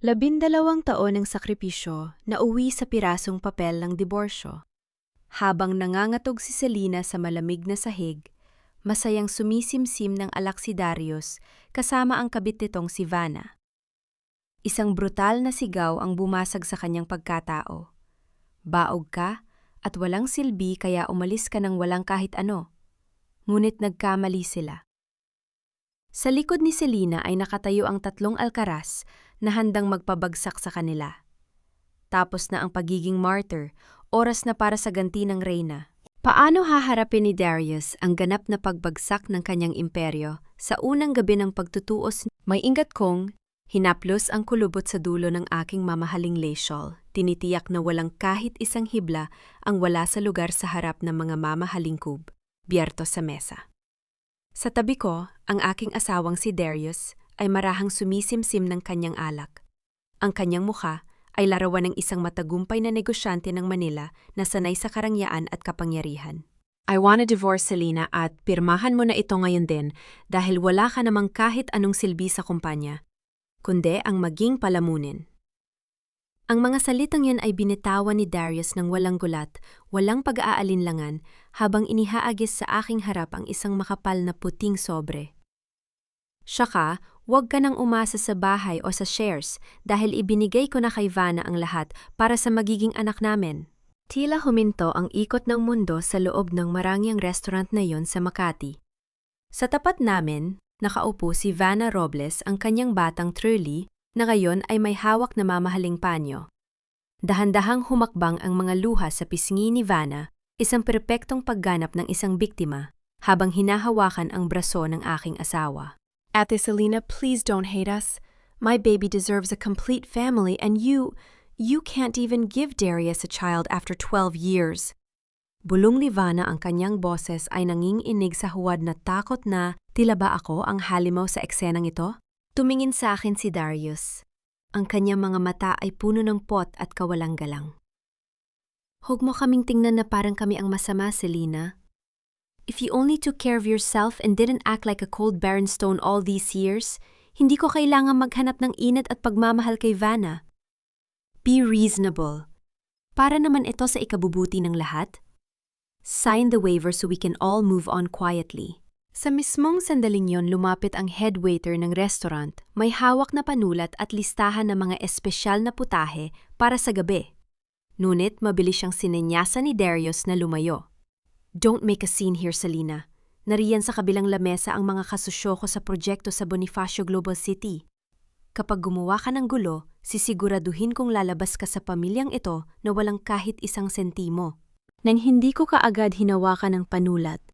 12 taon ng sakripisyo na uwi sa pirasong papel ng diborsyo. Habang nangangatog si Selena sa malamig na sahig, masayang sumisimsim ng alak si Darius kasama ang kabit nitong si Vanna. Isang brutal na sigaw ang bumasag sa kanyang pagkatao. Baog ka at walang silbi kaya umalis ka ng walang kahit ano. Ngunit nagkamali sila. Sa likod ni Selena ay nakatayo ang 3 alkaraz na handang magpabagsak sa kanila. Tapos na ang pagiging martyr, oras na para sa ganti ng reyna. Paano haharapin ni Darius ang ganap na pagbagsak ng kanyang imperyo sa unang gabi ng pagtutuos? May ingat kong, hinaplos ang kulubot sa dulo ng aking mamahaling leshol. Tinitiyak na walang kahit isang hibla ang wala sa lugar sa harap ng mga mamahaling kub, biyerto sa mesa. Sa tabi ko, ang aking asawang si Darius ay marahang sumisimsim ng kanyang alak. Ang kanyang mukha ay larawan ng isang matagumpay na negosyante ng Manila na sanay sa karangyaan at kapangyarihan. I wanna divorce Selena at pirmahan mo na ito ngayon din dahil wala ka namang kahit anong silbi sa kumpanya, kundi ang maging palamunin. Ang mga salitang yan ay binitawan ni Darius ng walang gulat, walang pag-aalinlangan, habang inihaagis sa aking harap ang isang makapal na puting sobre. Saka, huwag ka nang umasa sa bahay o sa shares dahil ibinigay ko na kay Vanna ang lahat para sa magiging anak namin. Tila huminto ang ikot ng mundo sa loob ng marangyang restaurant na yon sa Makati. Sa tapat namin, nakaupo si Vanna Robles, ang kanyang batang Truly, na ngayon ay may hawak na mamahaling panyo. Dahan-dahang humakbang ang mga luha sa pisngi ni Vanna, isang perpektong pagganap ng isang biktima, habang hinahawakan ang braso ng aking asawa. Ate Selena, please don't hate us. My baby deserves a complete family and you can't even give Darius a child after 12 years. Bulong ni Vanna, ang kanyang boses ay nanginginig sa huwad na takot na tila ba ako ang halimaw sa eksenang ito? Tumingin sa akin si Darius. Ang kanyang mga mata ay puno ng pot at kawalang-galang. Huwag mo kaming tingnan na parang kami ang masama, Selena. If you only took care of yourself and didn't act like a cold barren stone all these years, hindi ko kailangan maghanap ng inat at pagmamahal kay Vanna. Be reasonable. Para naman ito sa ikabubuti ng lahat. Sign the waiver so we can all move on quietly. Sa mismong sandaling yon, lumapit ang head waiter ng restaurant, may hawak na panulat at listahan ng mga espesyal na putahe para sa gabi. Ngunit mabilis siyang sinenyasan ni Darius na lumayo. Don't make a scene here, Selena. Nariyan sa kabilang lamesa ang mga kasusyo ko sa proyekto sa Bonifacio Global City. Kapag gumawa ka ng gulo, sisiguraduhin kong lalabas ka sa pamilyang ito na walang kahit isang sentimo. Nang hindi ko kaagad hinawakan ng panulat,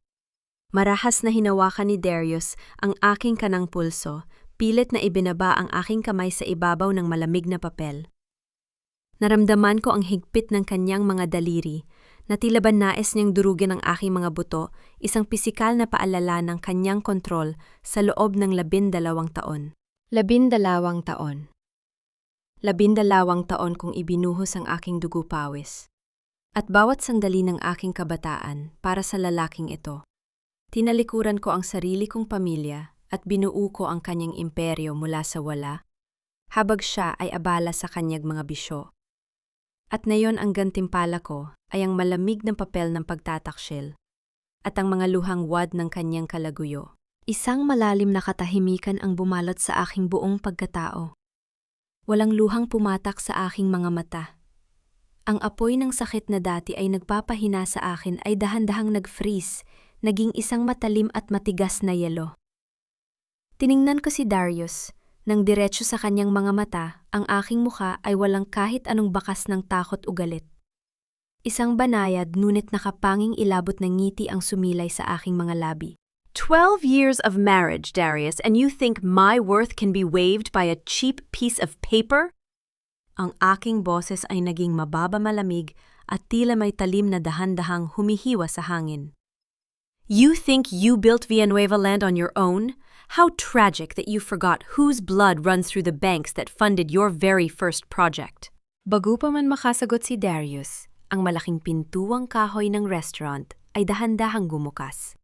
marahas na hinawakan ni Darius ang aking kanang pulso, pilit na ibinaba ang aking kamay sa ibabaw ng malamig na papel. Naramdaman ko ang higpit ng kanyang mga daliri, na tila ba nais niyang durugin ang aking mga buto, isang pisikal na paalala ng kanyang kontrol sa loob ng 12 taon. 12 taon. 12 taon kong ibinuhos ang aking dugo pawis. At bawat sandali ng aking kabataan para sa lalaking ito. Tinalikuran ko ang sarili kong pamilya at binuo ko ang kanyang imperyo mula sa wala, habang siya ay abala sa kanyang mga bisyo. At ngayon ang gantimpala ko ay ang malamig na papel ng pagtataksil at ang mga luhang wad ng kanyang kalaguyo. Isang malalim na katahimikan ang bumalot sa aking buong pagkatao. Walang luhang pumatak sa aking mga mata. Ang apoy ng sakit na dati ay nagpapahina sa akin ay dahan-dahang nag-freeze, naging isang matalim at matigas na yelo. Tiningnan ko si Darius. Nang diretso sa kanyang mga mata, ang aking mukha ay walang kahit anong bakas ng takot o galit. Isang banayad ngunit nakapanging ilabot ng ngiti ang sumilay sa aking mga labi. 12 years of marriage, Darius, and you think my worth can be waived by a cheap piece of paper? Ang aking boses ay naging mababa malamig at tila may talim na dahan-dahang humihiwa sa hangin. You think you built Villanueva land on your own? How tragic that you forgot whose blood runs through the banks that funded your very first project. Bago pa man makasagot si Darius, ang malaking pintuang kahoy ng restaurant ay dahan-dahang gumukas.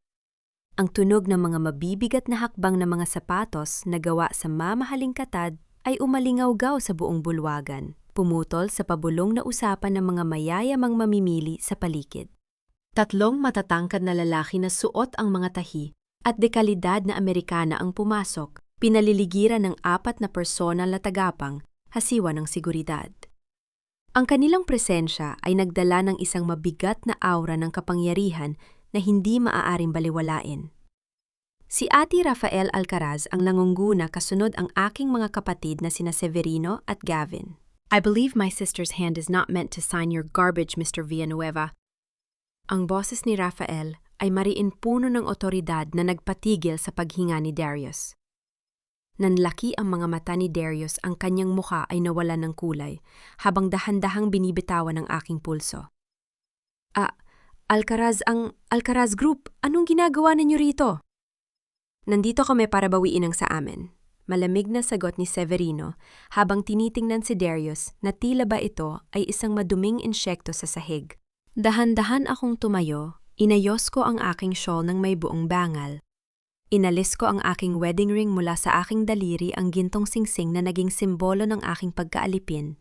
Ang tunog ng mga mabibigat na hakbang ng mga sapatos na gawa sa mamahaling katad ay umalingaw-gaw sa buong bulwagan, pumutol sa pabulong na usapan ng mga mayayamang mamimili sa paligid. Tatlong matatangkad na lalaki na suot ang mga tahi at dekalidad na Amerikana ang pumasok, pinaliligiran ng 4 na personal na tagapang, hasiwa ng seguridad. Ang kanilang presensya ay nagdala ng isang mabigat na aura ng kapangyarihan na hindi maaaring baliwalain. Si Ate Rafael Alcaraz ang nangungguna kasunod ang aking mga kapatid na sina Severino at Gavin. I believe my sister's hand is not meant to sign your garbage, Mr. Villanueva. Ang boses ni Rafael ay mariin puno ng otoridad na nagpatigil sa paghinga ni Darius. Nanlaki ang mga mata ni Darius, ang kanyang mukha ay nawalan ng kulay, habang dahan-dahang binibitawan ng aking pulso. Ang Alcaraz Group, anong ginagawa ninyo rito? Nandito kami para bawiin ang sa amin. Malamig na sagot ni Severino habang tinitingnan si Darius na tila ba ito ay isang maduming insekto sa sahig. Dahan-dahan akong tumayo, inayos ko ang aking shawl ng may buong bangal. Inalis ko ang aking wedding ring mula sa aking daliri, ang gintong singsing na naging simbolo ng aking pagkaalipin.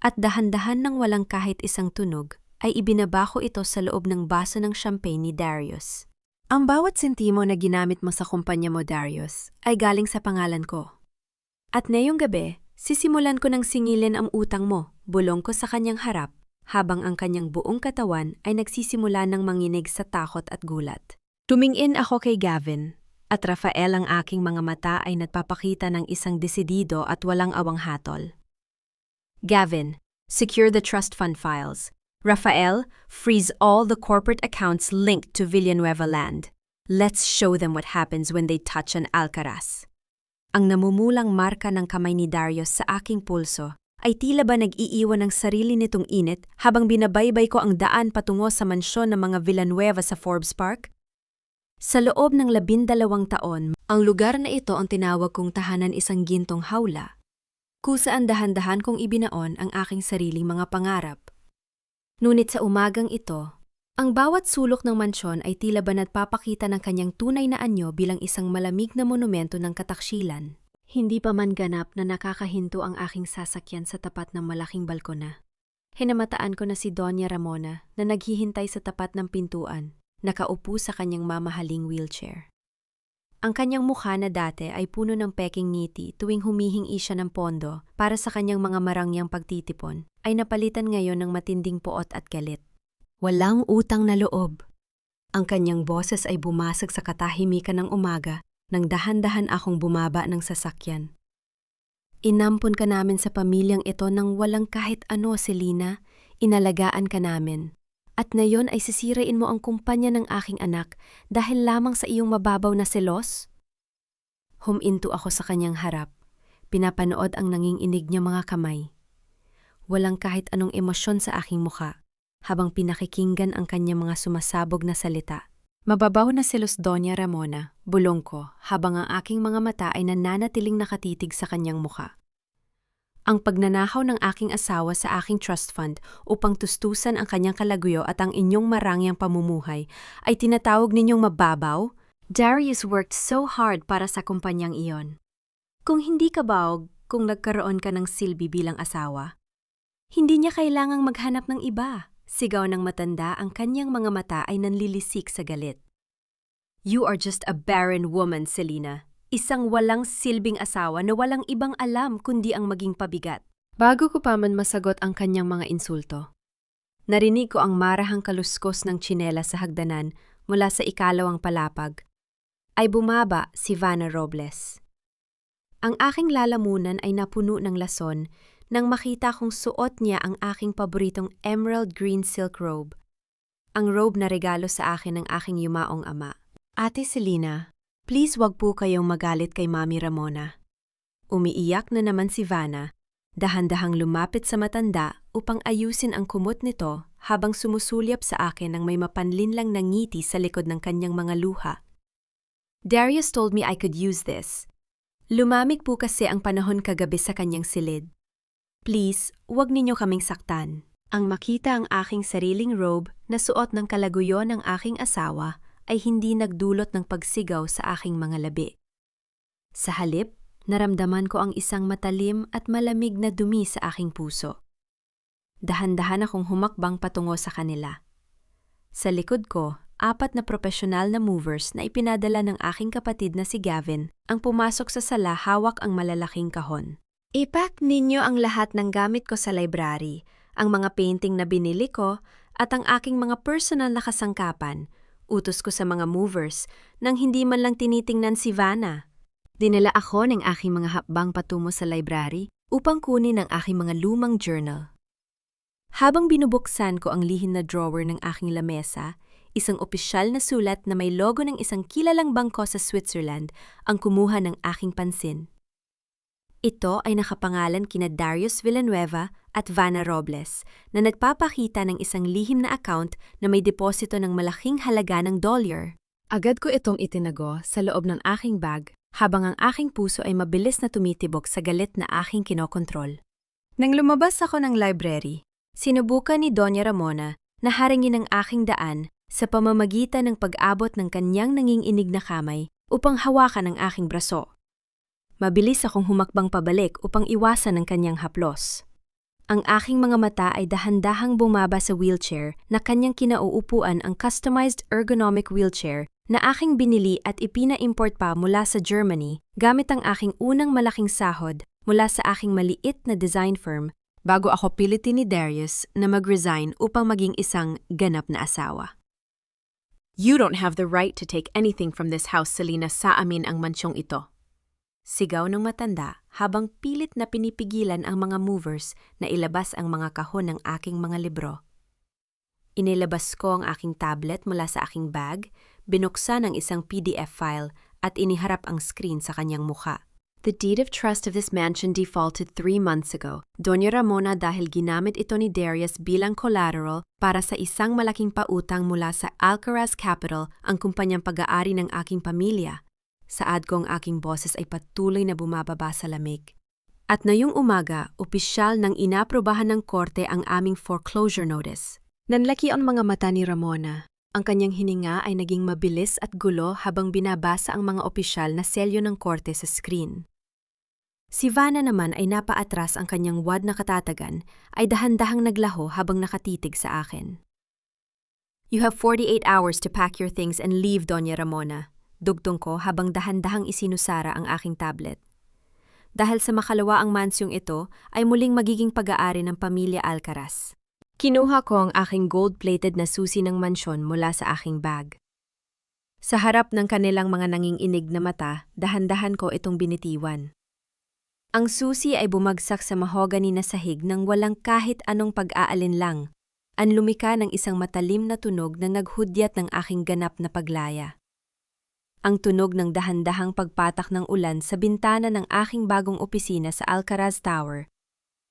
At dahan-dahan nang walang kahit isang tunog, ay ibinaba ko ito sa loob ng baso ng champagne ni Darius. Ang bawat sentimo na ginamit mo sa kumpanya mo, Darius, ay galing sa pangalan ko. At ngayong gabi, sisimulan ko ng singilin ang utang mo, bulong ko sa kanyang harap, habang ang kanyang buong katawan ay nagsisimula ng manginig sa takot at gulat. Tumingin ako kay Gavin, at Rafael, ang aking mga mata ay nagpapakita ng isang desidido at walang awang hatol. Gavin, secure the trust fund files. Rafael, freeze all the corporate accounts linked to Villanueva land. Let's show them what happens when they touch an Alcaraz. Ang namumulang marka ng kamay ni Darius sa aking pulso ay tila ba nag-iiwan ng sarili nitong init habang binabaybay ko ang daan patungo sa mansyon ng mga Villanueva sa Forbes Park. Sa loob ng 12 taon, ang lugar na ito ang tinawag kong tahanan, isang gintong hawla, kung saan dahan-dahan kong ibinaon ang aking sariling mga pangarap. Ngunit sa umagang ito, ang bawat sulok ng mansyon ay tila ba nagpapakita ng kanyang tunay na anyo bilang isang malamig na monumento ng kataksilan. Hindi pa man ganap na nakakahinto ang aking sasakyan sa tapat ng malaking balkona. Hinamataan ko na si Doña Ramona na naghihintay sa tapat ng pintuan, nakaupo sa kanyang mamahaling wheelchair. Ang kanyang mukha na dati ay puno ng peking ngiti tuwing humihingi siya ng pondo para sa kanyang mga marangyang pagtitipon, ay napalitan ngayon ng matinding poot at galit. Walang utang na loob. Ang kanyang boses ay bumasag sa katahimikan ng umaga nang dahan-dahan akong bumaba ng sasakyan. Inampon ka namin sa pamilyang ito nang walang kahit ano, Selena. Inalagaan ka namin. At ngayon ay sisirain mo ang kumpanya ng aking anak dahil lamang sa iyong mababaw na selos? Huminto ako sa kanyang harap. Pinapanood ang nanginginig niya mga kamay. Walang kahit anong emosyon sa aking mukha habang pinakikinggan ang kanyang mga sumasabog na salita. Mababaw na selos, Doña Ramona, bulong ko habang ang aking mga mata ay nananatiling nakatitig sa kanyang mukha. Ang pagnanakaw ng aking asawa sa aking trust fund upang tustusan ang kanyang kalaguyo at ang inyong marangyang pamumuhay ay tinatawag ninyong mababaw? Darius worked so hard para sa kumpanyang iyon. Kung hindi ka baog, kung nagkaroon ka ng silbi bilang asawa, hindi niya kailangang maghanap ng iba. Sigaw ng matanda, ang kanyang mga mata ay nanlilisik sa galit. You are just a barren woman, Selena. Isang walang silbing asawa na walang ibang alam kundi ang maging pabigat. Bago ko pa man masagot ang kanyang mga insulto, narinig ko ang marahang kaluskos ng tsinela sa hagdanan mula sa ikalawang palapag. Ay bumaba si Vanna Robles. Ang aking lalamunan ay napuno ng lason nang makita kong suot niya ang aking paboritong emerald green silk robe. Ang robe na regalo sa akin ng aking yumaong ama. Ate Selena, please wag po kayong magalit kay Mami Ramona. Umiiyak na naman si Vanna, dahan-dahang lumapit sa matanda upang ayusin ang kumot nito habang sumusulyap sa akin ng may mapanlinlang na ngiti sa likod ng kanyang mga luha. Darius told me I could use this. Lumamig po kasi ang panahon kagabi sa kanyang silid. Please, wag ninyo kaming saktan. Ang makita ang aking sariling robe na suot ng kalaguyo ng aking asawa ay hindi nagdulot ng pagsigaw sa aking mga labi. Sa halip, naramdaman ko ang isang matalim at malamig na dumi sa aking puso. Dahan-dahan akong humakbang patungo sa kanila. Sa likod ko, 4 na profesional na movers na ipinadala ng aking kapatid na si Gavin ang pumasok sa sala hawak ang malalaking kahon. "I-pack ninyo ang lahat ng gamit ko sa library, ang mga painting na binili ko at ang aking mga personal na kasangkapan," utos ko sa mga movers nang hindi man lang tinitingnan si Vanna. Dinala ako ng aking mga hakbang patungo sa library upang kunin ang aking mga lumang journal. Habang binubuksan ko ang lihim na drawer ng aking lamesa, isang opisyal na sulat na may logo ng isang kilalang bangko sa Switzerland ang kumuha ng aking pansin. Ito ay nakapangalan kina Darius Villanueva at Vanna Robles na nagpapakita ng isang lihim na account na may deposito ng malaking halaga ng dolyar. Agad ko itong itinago sa loob ng aking bag habang ang aking puso ay mabilis na tumitibok sa galit na aking kinokontrol. Nang lumabas ako ng library, sinubukan ni Doña Ramona na haringin ang aking daan sa pamamagitan ng pag-abot ng kanyang nanginginig na kamay upang hawakan ang aking braso. Mabilis akong humakbang pabalik upang iwasan ang kanyang haplos. Ang aking mga mata ay dahan-dahang bumaba sa wheelchair na kanyang kinauupuan, ang customized ergonomic wheelchair na aking binili at ipina-import pa mula sa Germany gamit ang aking unang malaking sahod mula sa aking maliit na design firm bago ako pilitin ni Darius na mag-resign upang maging isang ganap na asawa. "You don't have the right to take anything from this house, Selena. Sa amin ang mansyong ito." Sigaw ng matanda habang pilit na pinipigilan ang mga movers na ilabas ang mga kahon ng aking mga libro. Inilabas ko ang aking tablet mula sa aking bag, binuksan ang isang PDF file at iniharap ang screen sa kanyang mukha. "The deed of trust of this mansion defaulted 3 months ago, Doña Ramona, dahil ginamit ito ni Darius bilang collateral para sa isang malaking pautang mula sa Alcaraz Capital, ang kumpanyang pag-aari ng aking pamilya." Saad ko ang aking boses ay patuloy na bumababa sa lamig. At ngayong umaga, opisyal nang inaprobahan ng korte ang aming foreclosure notice. Nanlaki ang mga mata ni Ramona. Ang kanyang hininga ay naging mabilis at gulo habang binabasa ang mga opisyal na selyo ng korte sa screen. Si Vanna naman ay napaatras, ang kanyang wad na katatagan ay dahan-dahang naglaho habang nakatitig sa akin. "You have 48 hours to pack your things and leave, Doña Ramona," dugtong ko habang dahan-dahang isinusara ang aking tablet. Dahil sa makalawa ang mansyong ito ay muling magiging pag-aari ng pamilya Alcaraz. Kinuha ko ang aking gold-plated na susi ng mansyon mula sa aking bag. Sa harap ng kanilang mga nanginginig na mata, dahan-dahan ko itong binitiwan. Ang susi ay bumagsak sa mahogany na sahig nang walang kahit anong pag-aalinlang. Ang lumika ng isang matalim na tunog na naghudyat ng aking ganap na paglaya. Ang tunog ng dahan-dahang pagpatak ng ulan sa bintana ng aking bagong opisina sa Alcaraz Tower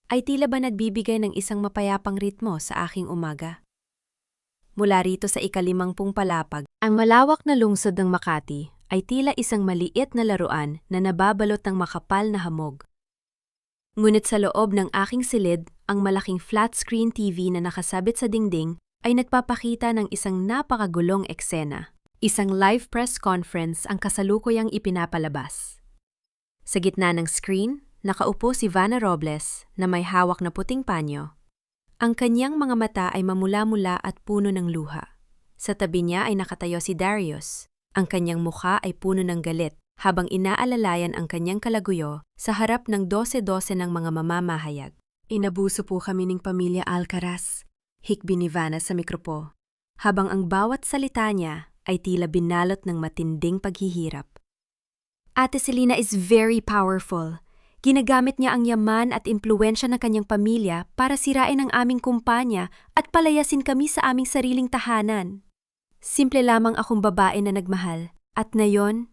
ay tila ba nagbibigay ng isang mapayapang ritmo sa aking umaga. Mula rito sa ika-50 palapag, ang malawak na lungsod ng Makati ay tila isang maliit na laruan na nababalot ng makapal na hamog. Ngunit sa loob ng aking silid, ang malaking flat-screen TV na nakasabit sa dingding ay nagpapakita ng isang napakagulong eksena. Isang live press conference ang kasalukuyang ipinapalabas. Sa gitna ng screen, nakaupo si Vanna Robles na may hawak na puting panyo. Ang kanyang mga mata ay mamula-mula at puno ng luha. Sa tabi niya ay nakatayo si Darius. Ang kanyang mukha ay puno ng galit habang inaalalayan ang kanyang kalaguyo sa harap ng 12-12 ng mga mamamahayag. "Inabuso po kami ng pamilya Alcaraz," hikbi ni Vanna sa mikropo, habang ang bawat salita niya ay tila binalot ng matinding paghihirap. "Ate Selena is very powerful. Ginagamit niya ang yaman at impluwensya ng kanyang pamilya para sirain ang aming kumpanya at palayasin kami sa aming sariling tahanan. Simple lamang akong babae na nagmahal, at ngayon,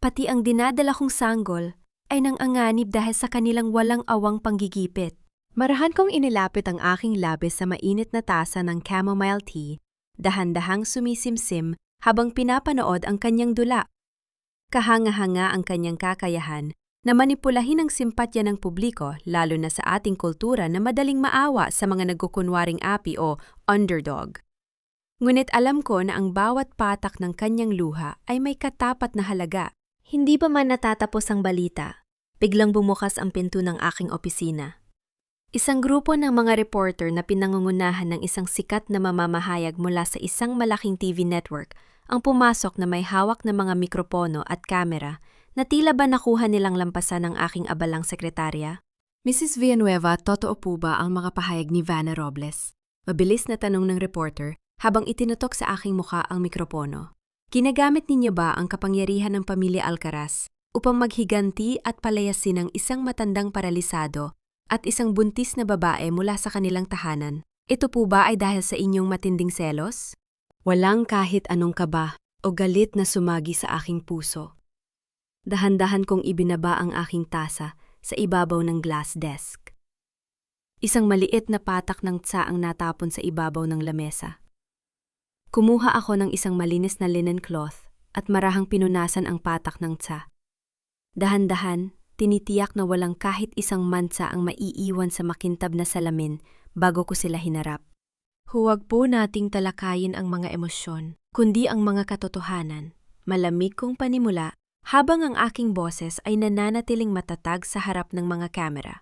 pati ang dinadala kong sanggol ay nang-anganib dahil sa kanilang walang awang panggigipit." Marahan kong inilapit ang aking labis sa mainit na tasa ng chamomile tea, dahan-dahang sumisimsim habang pinapanood ang kanyang dula. Kahanga-hanga ang kanyang kakayahan na manipulahin ang simpatya ng publiko, lalo na sa ating kultura na madaling maawa sa mga nagkukunwaring api o underdog. Ngunit alam ko na ang bawat patak ng kanyang luha ay may katapat na halaga. Hindi pa man natatapos ang balita, Biglang bumukas ang pinto ng aking opisina. Isang grupo ng mga reporter na pinangungunahan ng isang sikat na mamamahayag mula sa isang malaking TV network ang pumasok na may hawak na mga mikropono at kamera na tila ba nakuha nilang lampasan ng aking abalang sekretarya. Mrs. Villanueva, totoo po ba ang mga pahayag ni Vanna Robles? Mabilis na tanong ng reporter habang itinutok sa aking muka ang mikropono. Ginagamit ninyo ba ang kapangyarihan ng pamilya Alcaraz upang maghiganti at palayasin ang isang matandang paralisado at isang buntis na babae mula sa kanilang tahanan? Ito po ba ay dahil sa inyong matinding selos? Walang kahit anong kaba o galit na sumagi sa aking puso. Dahan-dahan kong ibinaba ang aking tasa sa ibabaw ng glass desk. Isang maliit na patak ng tsa ang natapon sa ibabaw ng lamesa. Kumuha ako ng isang malinis na linen cloth at marahang pinunasan ang patak ng tsa. Dahan-dahan, tinitiyak na walang kahit isang mansa ang maiiwan sa makintab na salamin bago ko sila hinarap. Huwag po nating talakayin ang mga emosyon, kundi ang mga katotohanan. Malamig kong panimula habang ang aking boses ay nananatiling matatag sa harap ng mga kamera.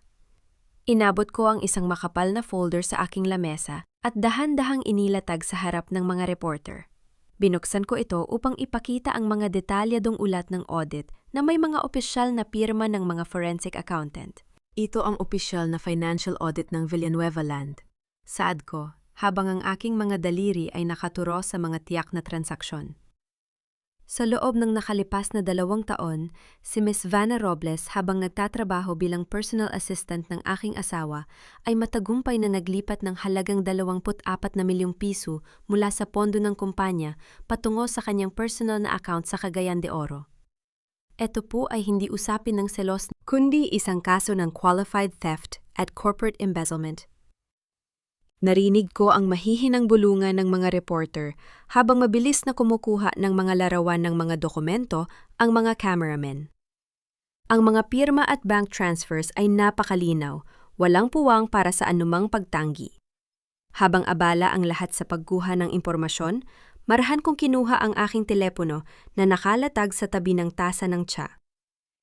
Inabot ko ang isang makapal na folder sa aking lamesa at dahan-dahang inilatag sa harap ng mga reporter. Binuksan ko ito upang ipakita ang mga detalyadong ulat ng audit na may mga opisyal na pirma ng mga forensic accountant. Ito ang opisyal na financial audit ng Villanueva Land. Saad ko, habang ang aking mga daliri ay nakaturo sa mga tiyak na transaksyon. Sa loob ng nakalipas na 2 taon, si Ms. Vanna Robles habang nagtatrabaho bilang personal assistant ng aking asawa ay matagumpay na naglipat ng halagang 24 na milyong piso mula sa pondo ng kumpanya patungo sa kanyang personal na account sa Cagayan de Oro. Ito po ay hindi usapin ng selos kundi isang kaso ng qualified theft at corporate embezzlement. Narinig ko ang mahihinang bulungan ng mga reporter habang mabilis na kumukuha ng mga larawan ng mga dokumento ang mga cameramen. Ang mga pirma at bank transfers ay napakalinaw, walang puwang para sa anumang pagtanggi. Habang abala ang lahat sa pagkuha ng impormasyon, marahan kong kinuha ang aking telepono na nakalatag sa tabi ng tasa ng tsa.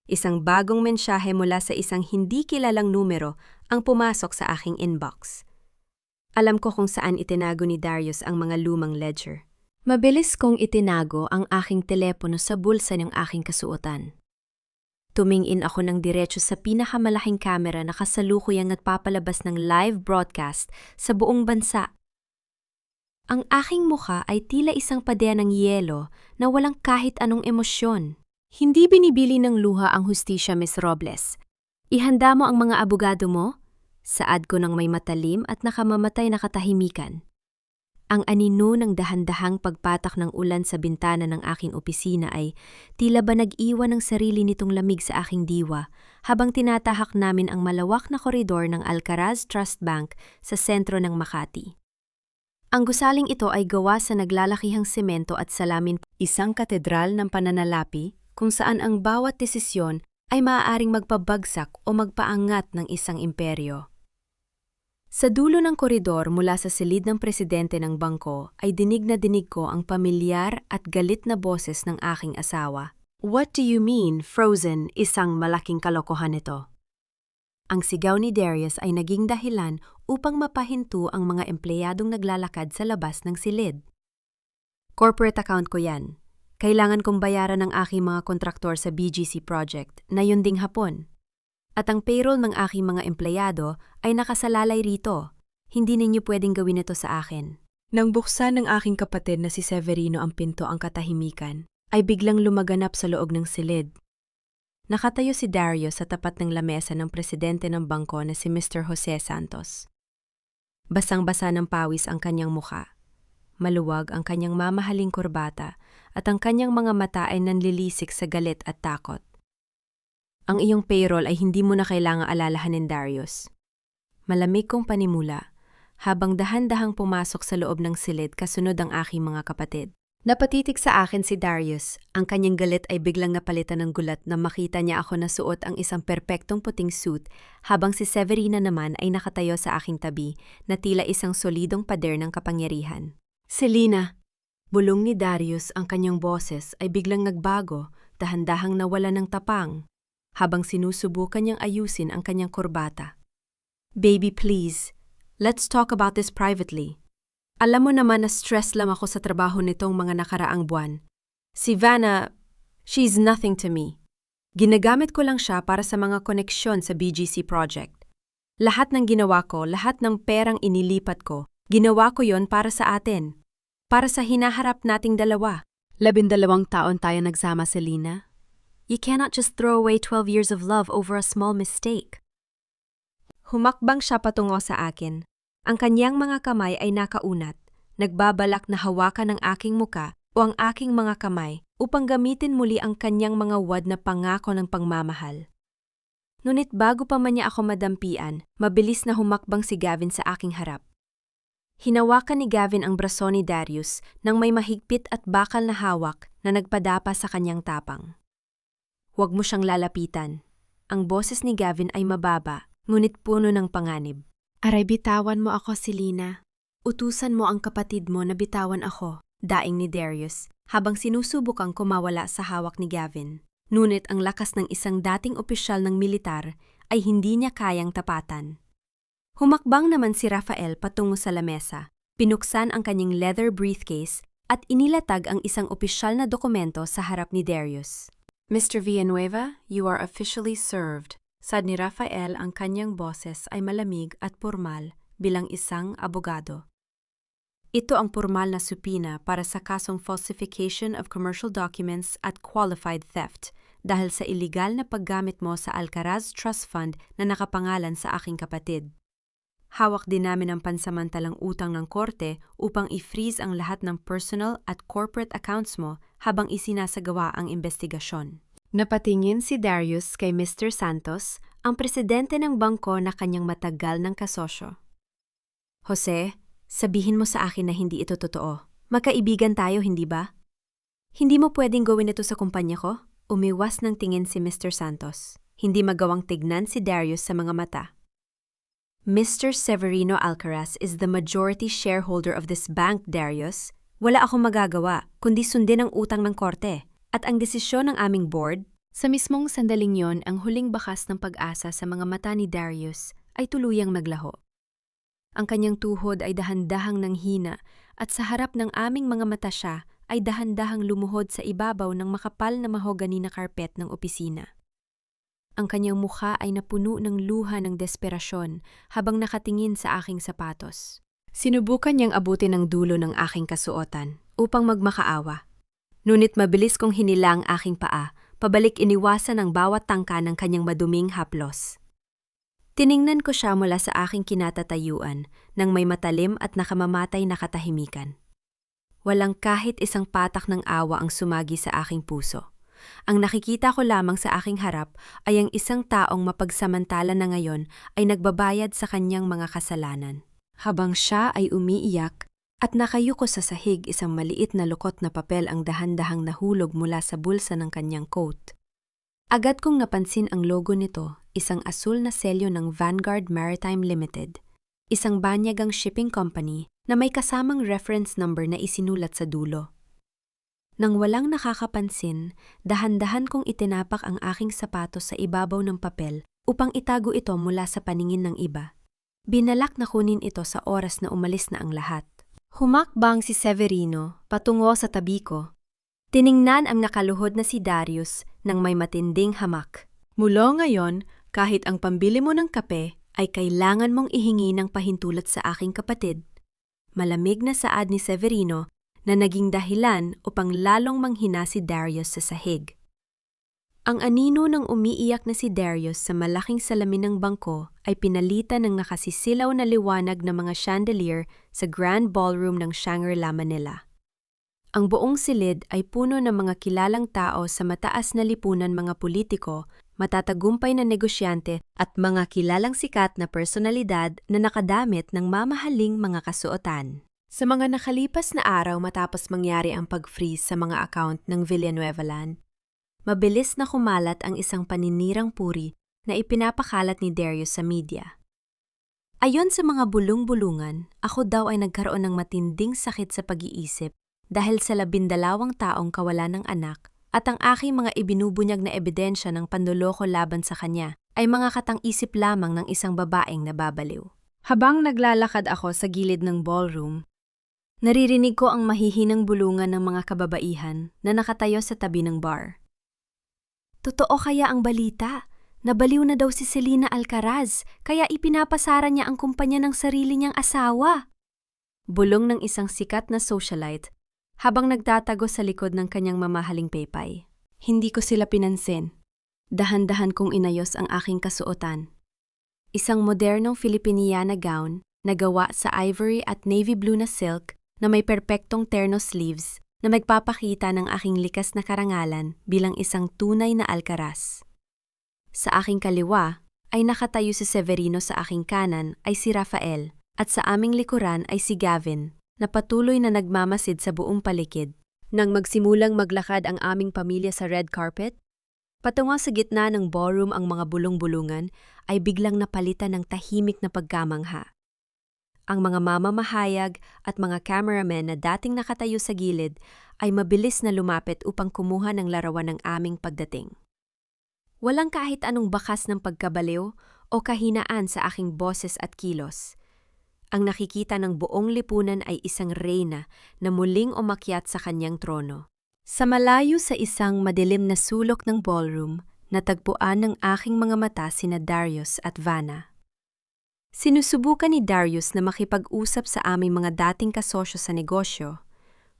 Isang bagong mensahe mula sa isang hindi kilalang numero ang pumasok sa aking inbox. Alam ko kung saan itinago ni Darius ang mga lumang ledger. Mabilis kong itinago ang aking telepono sa bulsa ng aking kasuotan. Tumingin ako ng diretso sa pinakamalaking kamera na kasalukuyang nagpapalabas ng live broadcast sa buong bansa. Ang aking mukha ay tila isang pader ng yelo na walang kahit anong emosyon. Hindi binibili ng luha ang hustisya, Ms. Robles. Ihanda mo ang mga abogado mo? Saad ko ng may matalim at nakamamatay na katahimikan. Ang anino ng dahan-dahang pagpatak ng ulan sa bintana ng aking opisina ay tila ba nag-iwan ng sarili nitong lamig sa aking diwa habang tinatahak namin ang malawak na koridor ng Alcaraz Trust Bank sa sentro ng Makati. Ang gusaling ito ay gawa sa naglalakihang semento at salamin, isang katedral ng pananalapi kung saan ang bawat desisyon ay maaaring magpabagsak o magpaangat ng isang imperyo. Sa dulo ng koridor mula sa silid ng presidente ng bangko ay dinig ko ang pamilyar at galit na boses ng aking asawa. What do you mean, frozen, isang malaking kalokohan ito? Ang sigaw ni Darius ay naging dahilan upang mapahinto ang mga empleyadong naglalakad sa labas ng silid. Corporate account ko yan. Kailangan kong bayaran ng aking mga kontraktor sa BGC project na yun ding hapon. At ang payroll ng aking mga empleyado ay nakasalalay rito. Hindi ninyo pwedeng gawin ito sa akin. Nang buksan ng aking kapatid na si Severino ang pinto ang katahimikan, ay biglang lumaganap sa loob ng silid. Nakatayo si Darius sa tapat ng lamesa ng presidente ng bangko na si Mr. Jose Santos. Basang-basa ng pawis ang kanyang muka. Maluwag ang kanyang mamahaling kurbata at ang kanyang mga mata ay nanlilisik sa galit at takot. Ang iyong payroll ay hindi mo na kailangang alalahanin, Darius. Malamig kong panimula, habang dahan-dahang pumasok sa loob ng silid kasunod ang aking mga kapatid. Napatitig sa akin si Darius, ang kanyang galit ay biglang napalitan ng gulat na makita niya ako na suot ang isang perpektong puting suit, habang si Severina naman ay nakatayo sa aking tabi na tila isang solidong pader ng kapangyarihan. Selina! Bulong ni Darius, ang kanyang boses ay biglang nagbago, dahan-dahang nawala ng tapang. habang sinusubukan niyang ayusin ang kanyang kurbata. Baby, please. Let's talk about this privately. Alam mo naman na stress lang ako sa trabaho nitong mga nakaraang buwan. Si Vanna, she's nothing to me. Ginagamit ko lang siya para sa mga koneksyon sa BGC project. Lahat ng ginawa ko, lahat ng perang inilipat ko, ginawa ko yon para sa atin. Para sa hinaharap nating dalawa. 12 taon tayo nagsama, Selena. You cannot just throw away 12 years of love over a small mistake. Humakbang siya patungo sa akin. Ang kanyang mga kamay ay nakaunat, nagbabalak na hawakan ang aking muka o ang aking mga kamay upang gamitin muli ang kanyang mga wad na pangako ng pagmamahal. Ngunit bago pa man niya ako madampian, mabilis na humakbang si Gavin sa aking harap. Hinawakan ni Gavin ang braso ni Darius nang may mahigpit at bakal na hawak na nagpadapa sa kanyang tapang. Huwag mo siyang lalapitan. Ang boses ni Gavin ay mababa, ngunit puno ng panganib. Aray, bitawan mo ako, Selena. Utusan mo ang kapatid mo na bitawan ako, daing ni Darius, habang sinusubukang kumawala sa hawak ni Gavin. Ngunit ang lakas ng isang dating opisyal ng militar ay hindi niya kayang tapatan. Humakbang naman si Rafael patungo sa lamesa, pinuksan ang kanyang leather briefcase at inilatag ang isang opisyal na dokumento sa harap ni Darius. Mr. Villanueva, you are officially served. Sad ni Rafael, ang kanyang boses ay malamig at pormal bilang isang abogado. Ito ang pormal na supina para sa kasong falsification of commercial documents at qualified theft dahil sa iligal na paggamit mo sa Alcaraz Trust Fund na nakapangalan sa aking kapatid. Hawak din namin ang pansamantalang utang ng korte upang i-freeze ang lahat ng personal at corporate accounts mo habang isinasagawa ang investigasyon. Napatingin si Darius kay Mr. Santos, ang presidente ng bangko na kanyang matagal ng kasosyo. Jose, sabihin mo sa akin na hindi ito totoo. Magkaibigan tayo, hindi ba? Hindi mo pwedeng gawin ito sa kumpanya ko? Umiwas ng tingin si Mr. Santos. Hindi magawang tignan si Darius sa mga mata. Mr. Severino Alcaraz is the majority shareholder of this bank, Darius. Wala akong magagawa, kundi sundin ang utang ng korte. At ang desisyon ng aming board, sa mismong sandaling yon, ang huling bakas ng pag-asa sa mga mata ni Darius ay tuluyang naglaho. Ang kanyang tuhod ay dahan-dahang nanghina at sa harap ng aming mga mata siya ay dahan-dahang lumuhod sa ibabaw ng makapal na mahogani na karpet ng opisina. Ang kanyang mukha ay napuno ng luha ng desperasyon habang nakatingin sa aking sapatos. Sinubukan niyang abutin ang dulo ng aking kasuotan upang magmakaawa. Ngunit mabilis kong hinila ang aking paa, pabalik iniwasan ang bawat tangka ng kanyang maduming haplos. Tiningnan ko siya mula sa aking kinatatayuan nang may matalim at nakamamatay na katahimikan. Walang kahit isang patak ng awa ang sumagi sa aking puso. Ang nakikita ko lamang sa aking harap ay ang isang taong mapagsamantala na ngayon ay nagbabayad sa kanyang mga kasalanan. Habang siya ay umiiyak, at nakayuko sa sahig, isang maliit na lukot na papel ang dahan-dahang nahulog mula sa bulsa ng kanyang coat. Agad kong napansin ang logo nito, isang asul na selyo ng Vanguard Maritime Limited, isang banyagang shipping company na may kasamang reference number na isinulat sa dulo. Nang walang nakakapansin, dahan-dahan kong itinapak ang aking sapatos sa ibabaw ng papel upang itago ito mula sa paningin ng iba. Binalak na kunin ito sa oras na umalis na ang lahat. Humakbang si Severino patungo sa tabi ko. Tiningnan ang nakaluhod na si Darius nang may matinding hamak. Mula ngayon, kahit ang pambili mo ng kape ay kailangan mong ihingi ng pahintulot sa aking kapatid. Malamig na saad ni Severino na naging dahilan upang lalong manghina si Darius sa sahig. Ang anino ng umiiyak na si Darius sa malaking salamin ng bangko ay pinalitan ng nakasisilaw na liwanag ng mga chandelier sa Grand Ballroom ng Shangri-La, Manila. Ang buong silid ay puno ng mga kilalang tao sa mataas na lipunan, mga politiko, matatagumpay na negosyante at mga kilalang sikat na personalidad na nakadamit ng mamahaling mga kasuotan. Sa mga nakalipas na araw matapos mangyari ang pag-freeze sa mga account ng Villanueva Land, mabilis na kumalat ang isang paninirang puri na ipinapakalat ni Darius sa media. Ayon sa mga bulong-bulungan, ako daw ay nagkaroon ng matinding sakit sa pag-iisip dahil sa 12 taong kawalan ng anak at ang aking mga ibinubunyag na ebidensya ng panloloko laban sa kanya ay mga katang-isip lamang ng isang babaeng nababaliw. Habang naglalakad ako sa gilid ng ballroom, naririnig ko ang mahihinang bulungan ng mga kababaihan na nakatayo sa tabi ng bar. Totoo kaya ang balita? Nabaliw na daw si Selena Alcaraz, kaya ipinapasara niya ang kumpanya ng sarili niyang asawa. Bulong ng isang sikat na socialite habang nagtatago sa likod ng kanyang mamahaling paypay. Hindi ko sila pinansin. Dahan-dahan kong inayos ang aking kasuotan. Isang modernong Filipiniana gown na gawa sa ivory at navy blue na silk na may perpektong terno sleeves na magpapakita ng aking likas na karangalan bilang isang tunay na Alcaraz. Sa aking kaliwa ay nakatayo si Severino, sa aking kanan ay si Rafael, at sa aming likuran ay si Gavin, na patuloy na nagmamasid sa buong paligid. Nang magsimulang maglakad ang aming pamilya sa red carpet, patungo sa gitna ng ballroom ang mga bulong-bulungan ay biglang napalitan ng tahimik na pagkamangha. Ang mga mamamahayag at mga cameramen na dating nakatayo sa gilid ay mabilis na lumapit upang kumuha ng larawan ng aming pagdating. Walang kahit anong bakas ng pagkabaliw o kahinaan sa aking boses at kilos. Ang nakikita ng buong lipunan ay isang reyna na muling umakyat sa kanyang trono. Sa malayo sa isang madilim na sulok ng ballroom, natagpuan ng aking mga mata sina Darius at Vanna. Sinusubukan ni Darius na makipag-usap sa aming mga dating kasosyo sa negosyo,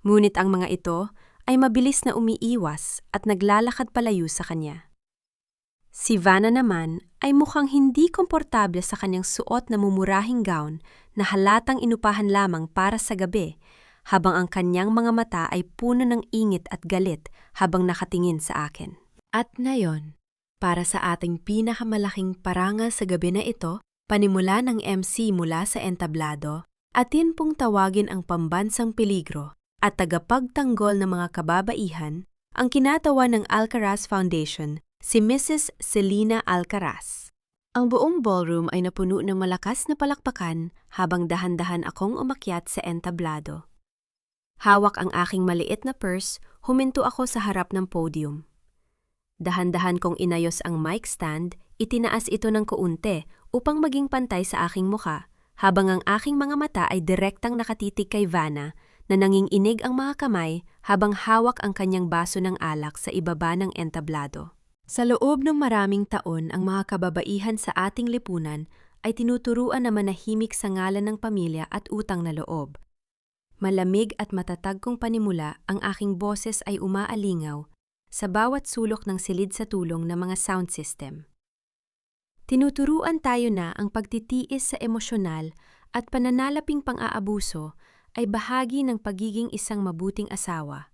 ngunit ang mga ito ay mabilis na umiiwas at naglalakad palayo sa kanya. Si Vanna naman ay mukhang hindi komportable sa kanyang suot na mumurahing gown na halatang inupahan lamang para sa gabi, habang ang kanyang mga mata ay puno ng ingit at galit habang nakatingin sa akin. At ngayon, para sa ating pinakamalaking parangal sa gabi na ito, panimula ng MC mula sa entablado, atin pong tawagin ang pambansang peligro at tagapagtanggol ng mga kababaihan, ang kinatawa ng Alcaraz Foundation, si Mrs. Selena Alcaraz. Ang buong ballroom ay napuno ng malakas na palakpakan habang dahan-dahan akong umakyat sa entablado. Hawak ang aking maliit na purse, huminto ako sa harap ng podium. Dahan-dahan kong inayos ang mic stand, itinaas ito ng kaunti upang maging pantay sa aking mukha, habang ang aking mga mata ay direktang nakatitig kay Vanna na nanginginig ang mga kamay habang hawak ang kanyang baso ng alak sa ibaba ng entablado. Sa loob ng maraming taon, ang mga kababaihan sa ating lipunan ay tinuturuan na manahimik sa ngalan ng pamilya at utang na loob. Malamig at matatag kong panimula, ang aking boses ay umaalingaw sa bawat sulok ng silid sa tulong ng mga sound system. Tinuturuan tayo na ang pagtitiis sa emosyonal at pananalaping pang-aabuso ay bahagi ng pagiging isang mabuting asawa.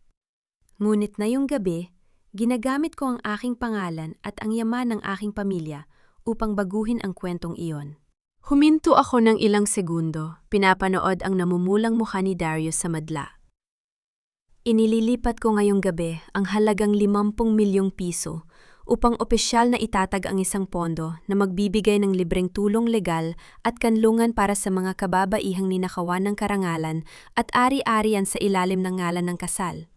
Ngunit ngayong gabi, ginagamit ko ang aking pangalan at ang yaman ng aking pamilya upang baguhin ang kwentong iyon. Huminto ako ng ilang segundo, pinapanood ang namumulang mukha ni Darius sa madla. Inililipat ko ngayong gabi ang halagang 50 milyong piso upang opisyal na itatag ang isang pondo na magbibigay ng libreng tulong legal at kanlungan para sa mga kababaihang ninakawan ng karangalan at ari-arian sa ilalim ng ngalan ng kasal.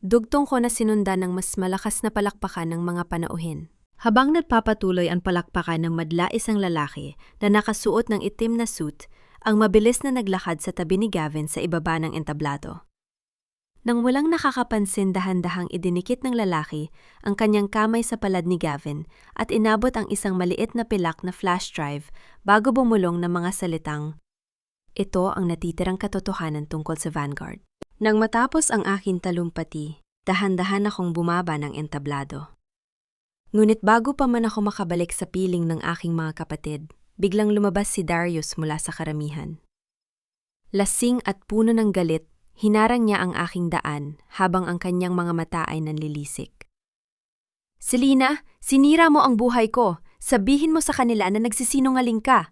Dugtong ko na sinundan ng mas malakas na palakpakan ng mga panauhin. Habang nagpapatuloy ang palakpakan ng madla isang lalaki na nakasuot ng itim na suit, ang mabilis na naglakad sa tabi ni Gavin sa ibaba ng entablado. Nang walang nakakapansin, dahan-dahang idinikit ng lalaki ang kanyang kamay sa palad ni Gavin at inabot ang isang maliit na pilak na flash drive bago bumulong ng mga salitang, "Ito ang natitirang katotohanan tungkol sa Vanguard." Nang matapos ang aking talumpati, dahan-dahan akong bumaba ng entablado. Ngunit bago pa man ako makabalik sa piling ng aking mga kapatid, biglang lumabas si Darius mula sa karamihan. Lasing at puno ng galit, hinarang niya ang aking daan habang ang kanyang mga mata ay nanlilisik. "Selena, sinira mo ang buhay ko! Sabihin mo sa kanila na nagsisinungaling ka!"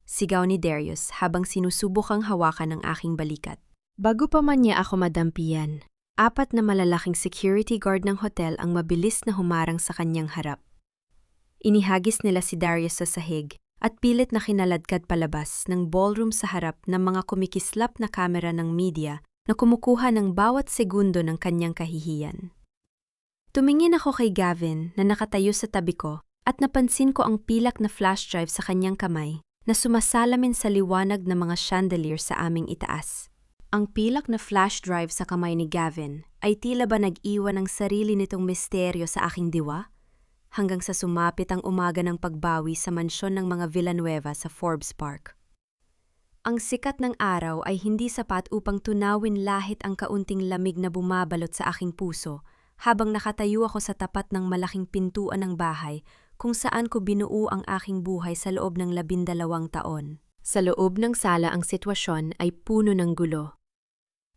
Sigaw ni Darius habang sinusubukang hawakan ang aking balikat. Bago pa man niya ako madampian, 4 na malalaking security guard ng hotel ang mabilis na humarang sa kanyang harap. Inihagis nila si Darius sa sahig at pilit na kinaladkad palabas ng ballroom sa harap ng mga kumikislap na kamera ng media na kumukuha ng bawat segundo ng kanyang kahihiyan. Tumingin ako kay Gavin na nakatayo sa tabi ko at napansin ko ang pilak na flash drive sa kanyang kamay na sumasalamin sa liwanag ng mga chandelier sa aming itaas. Ang pilak na flash drive sa kamay ni Gavin ay tila ba nag-iwan ng sarili nitong misteryo sa aking diwa? Hanggang sa sumapit ang umaga ng pagbawi sa mansyon ng mga Villanueva sa Forbes Park. Ang sikat ng araw ay hindi sapat upang tunawin lahit ang kaunting lamig na bumabalot sa aking puso habang nakatayo ako sa tapat ng malaking pintuan ng bahay kung saan ko binuo ang aking buhay sa loob ng 12 taon. Sa loob ng sala ang sitwasyon ay puno ng gulo.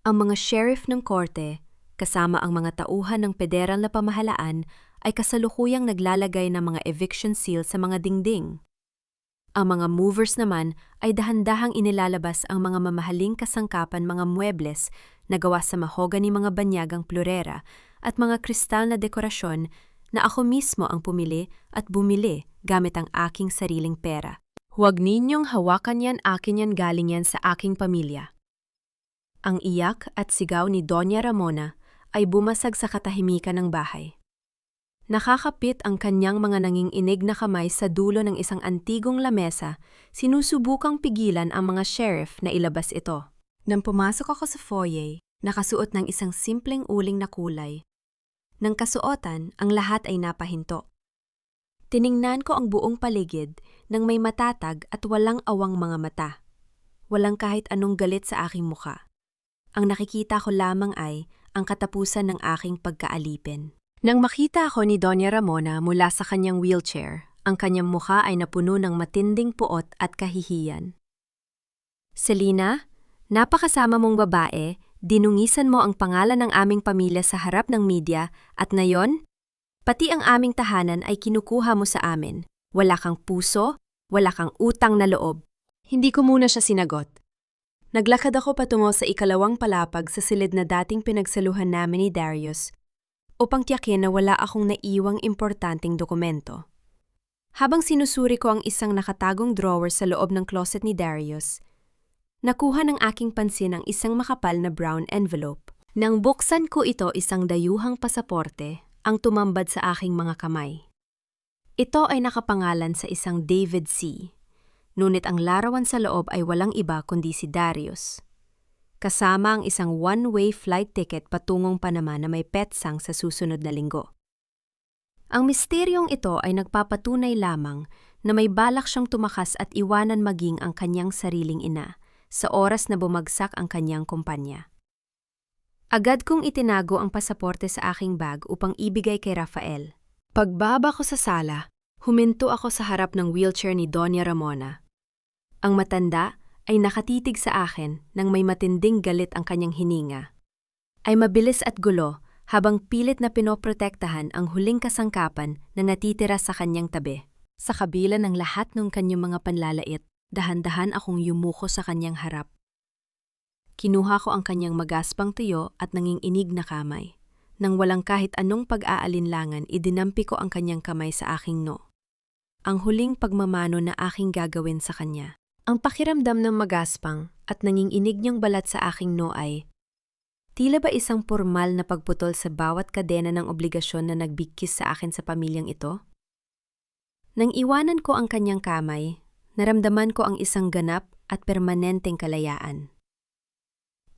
Ang mga sheriff ng korte, kasama ang mga tauhan ng federal na pamahalaan, ay kasalukuyang naglalagay ng mga eviction seal sa mga dingding. Ang mga movers naman ay dahan-dahang inilalabas ang mga mamahaling kasangkapan mga muebles na gawa sa mahogany mga banyagang plurera at mga kristal na dekorasyon na ako mismo ang pumili at bumili gamit ang aking sariling pera. Huwag ninyong hawakan yan, akin yan, galing yan sa aking pamilya. Ang iyak at sigaw ni Doña Ramona ay bumasag sa katahimikan ng bahay. Nakakapit ang kanyang mga nanginginig na kamay sa dulo ng isang antigong lamesa, sinusubukang pigilan ang mga sheriff na ilabas ito. Nang pumasok ako sa foyer, nakasuot ng isang simpleng uling na kulay. Nang kasuotan, ang lahat ay napahinto. Tiningnan ko ang buong paligid nang may matatag at walang awang mga mata. Walang kahit anong galit sa aking mukha. Ang nakikita ko lamang ay ang katapusan ng aking pagkaalipin. Nang makita ako ni Doña Ramona mula sa kanyang wheelchair, ang kanyang mukha ay napuno ng matinding puot at kahihiyan. Selina, napakasama mong babae, dinungisan mo ang pangalan ng aming pamilya sa harap ng media at ngayon, pati ang aming tahanan ay kinukuha mo sa amin. Wala kang puso, wala kang utang na loob. Hindi ko muna siya sinagot. Naglakad ako patungo sa ikalawang palapag sa silid na dating pinagsaluhan namin ni Darius upang tiyakin na wala akong naiwang importanteng dokumento. Habang sinusuri ko ang isang nakatagong drawer sa loob ng closet ni Darius, nakuha ng aking pansin ang isang makapal na brown envelope. Nang buksan ko ito, isang dayuhang pasaporte ang tumambad sa aking mga kamay. Ito ay nakapangalan sa isang David C. Ngunit ang larawan sa loob ay walang iba kundi si Darius. Kasama ang isang one-way flight ticket patungong Panama na may petsang sa susunod na linggo. Ang misteryong ito ay nagpapatunay lamang na may balak siyang tumakas at iwanan maging ang kanyang sariling ina sa oras na bumagsak ang kanyang kumpanya. Agad kong itinago ang pasaporte sa aking bag upang ibigay kay Rafael. Pagbaba ko sa sala, huminto ako sa harap ng wheelchair ni Doña Ramona. Ang matanda ay nakatitig sa akin nang may matinding galit ang kanyang hininga. Ay mabilis at gulo habang pilit na pinoprotektahan ang huling kasangkapan na natitira sa kanyang tabi. Sa kabila ng lahat ng kanyang mga panlalait, dahan-dahan akong yumuko sa kanyang harap. Kinuha ko ang kanyang magaspang tuyo at nanginginig na kamay. Nang walang kahit anong pag-aalinlangan, idinampi ko ang kanyang kamay sa aking noo. Ang huling pagmamano na aking gagawin sa kanya. Ang pakiramdam ng magaspang at nanginginig niyang balat sa aking noo ay tila ba isang pormal na pagputol sa bawat kadena ng obligasyon na nagbigkis sa akin sa pamilyang ito? Nang iwanan ko ang kanyang kamay, naramdaman ko ang isang ganap at permanenteng kalayaan.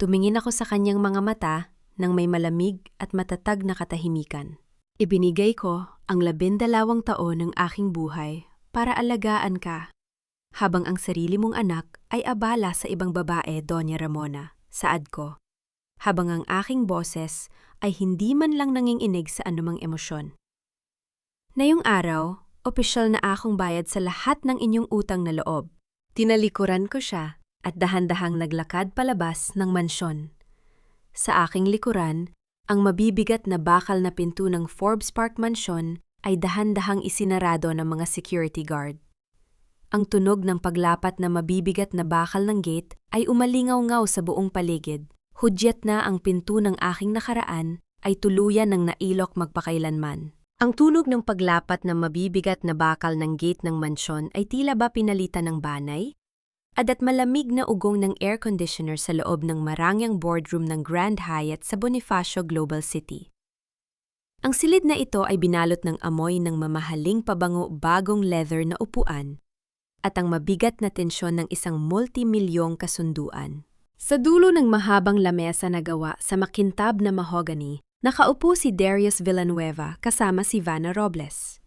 Tumingin ako sa kanyang mga mata nang may malamig at matatag na katahimikan. Ibinigay ko ang 12 taon ng aking buhay para alagaan ka, habang ang sarili mong anak ay abala sa ibang babae, Doña Ramona, saad ko, habang ang aking boses ay hindi man lang nanginginig sa anumang emosyon. Ngayong araw, opisyal na akong bayad sa lahat ng inyong utang na loob. Tinalikuran ko siya at dahan-dahang naglakad palabas ng mansyon. Sa aking likuran, ang mabibigat na bakal na pinto ng Forbes Park Mansion ay dahan-dahang isinarado ng mga security guard. Ang tunog ng paglapat na mabibigat na bakal ng gate ay umalingaw-ngaw sa buong paligid. Hudyat na ang pinto ng aking nakaraan ay tuluyan ng nailok magpakailanman. Ang tunog ng paglapat ng mabibigat na bakal ng gate ng mansyon ay tila ba pinalitan ng banay? At malamig na ugong ng air conditioner sa loob ng marangyang boardroom ng Grand Hyatt sa Bonifacio Global City. Ang silid na ito ay binalot ng amoy ng mamahaling pabango bagong leather na upuan at ang mabigat na tensyon ng isang multimilyong kasunduan. Sa dulo ng mahabang lamesa na gawa sa makintab na mahogany, nakaupo si Darius Villanueva kasama si Vanna Robles.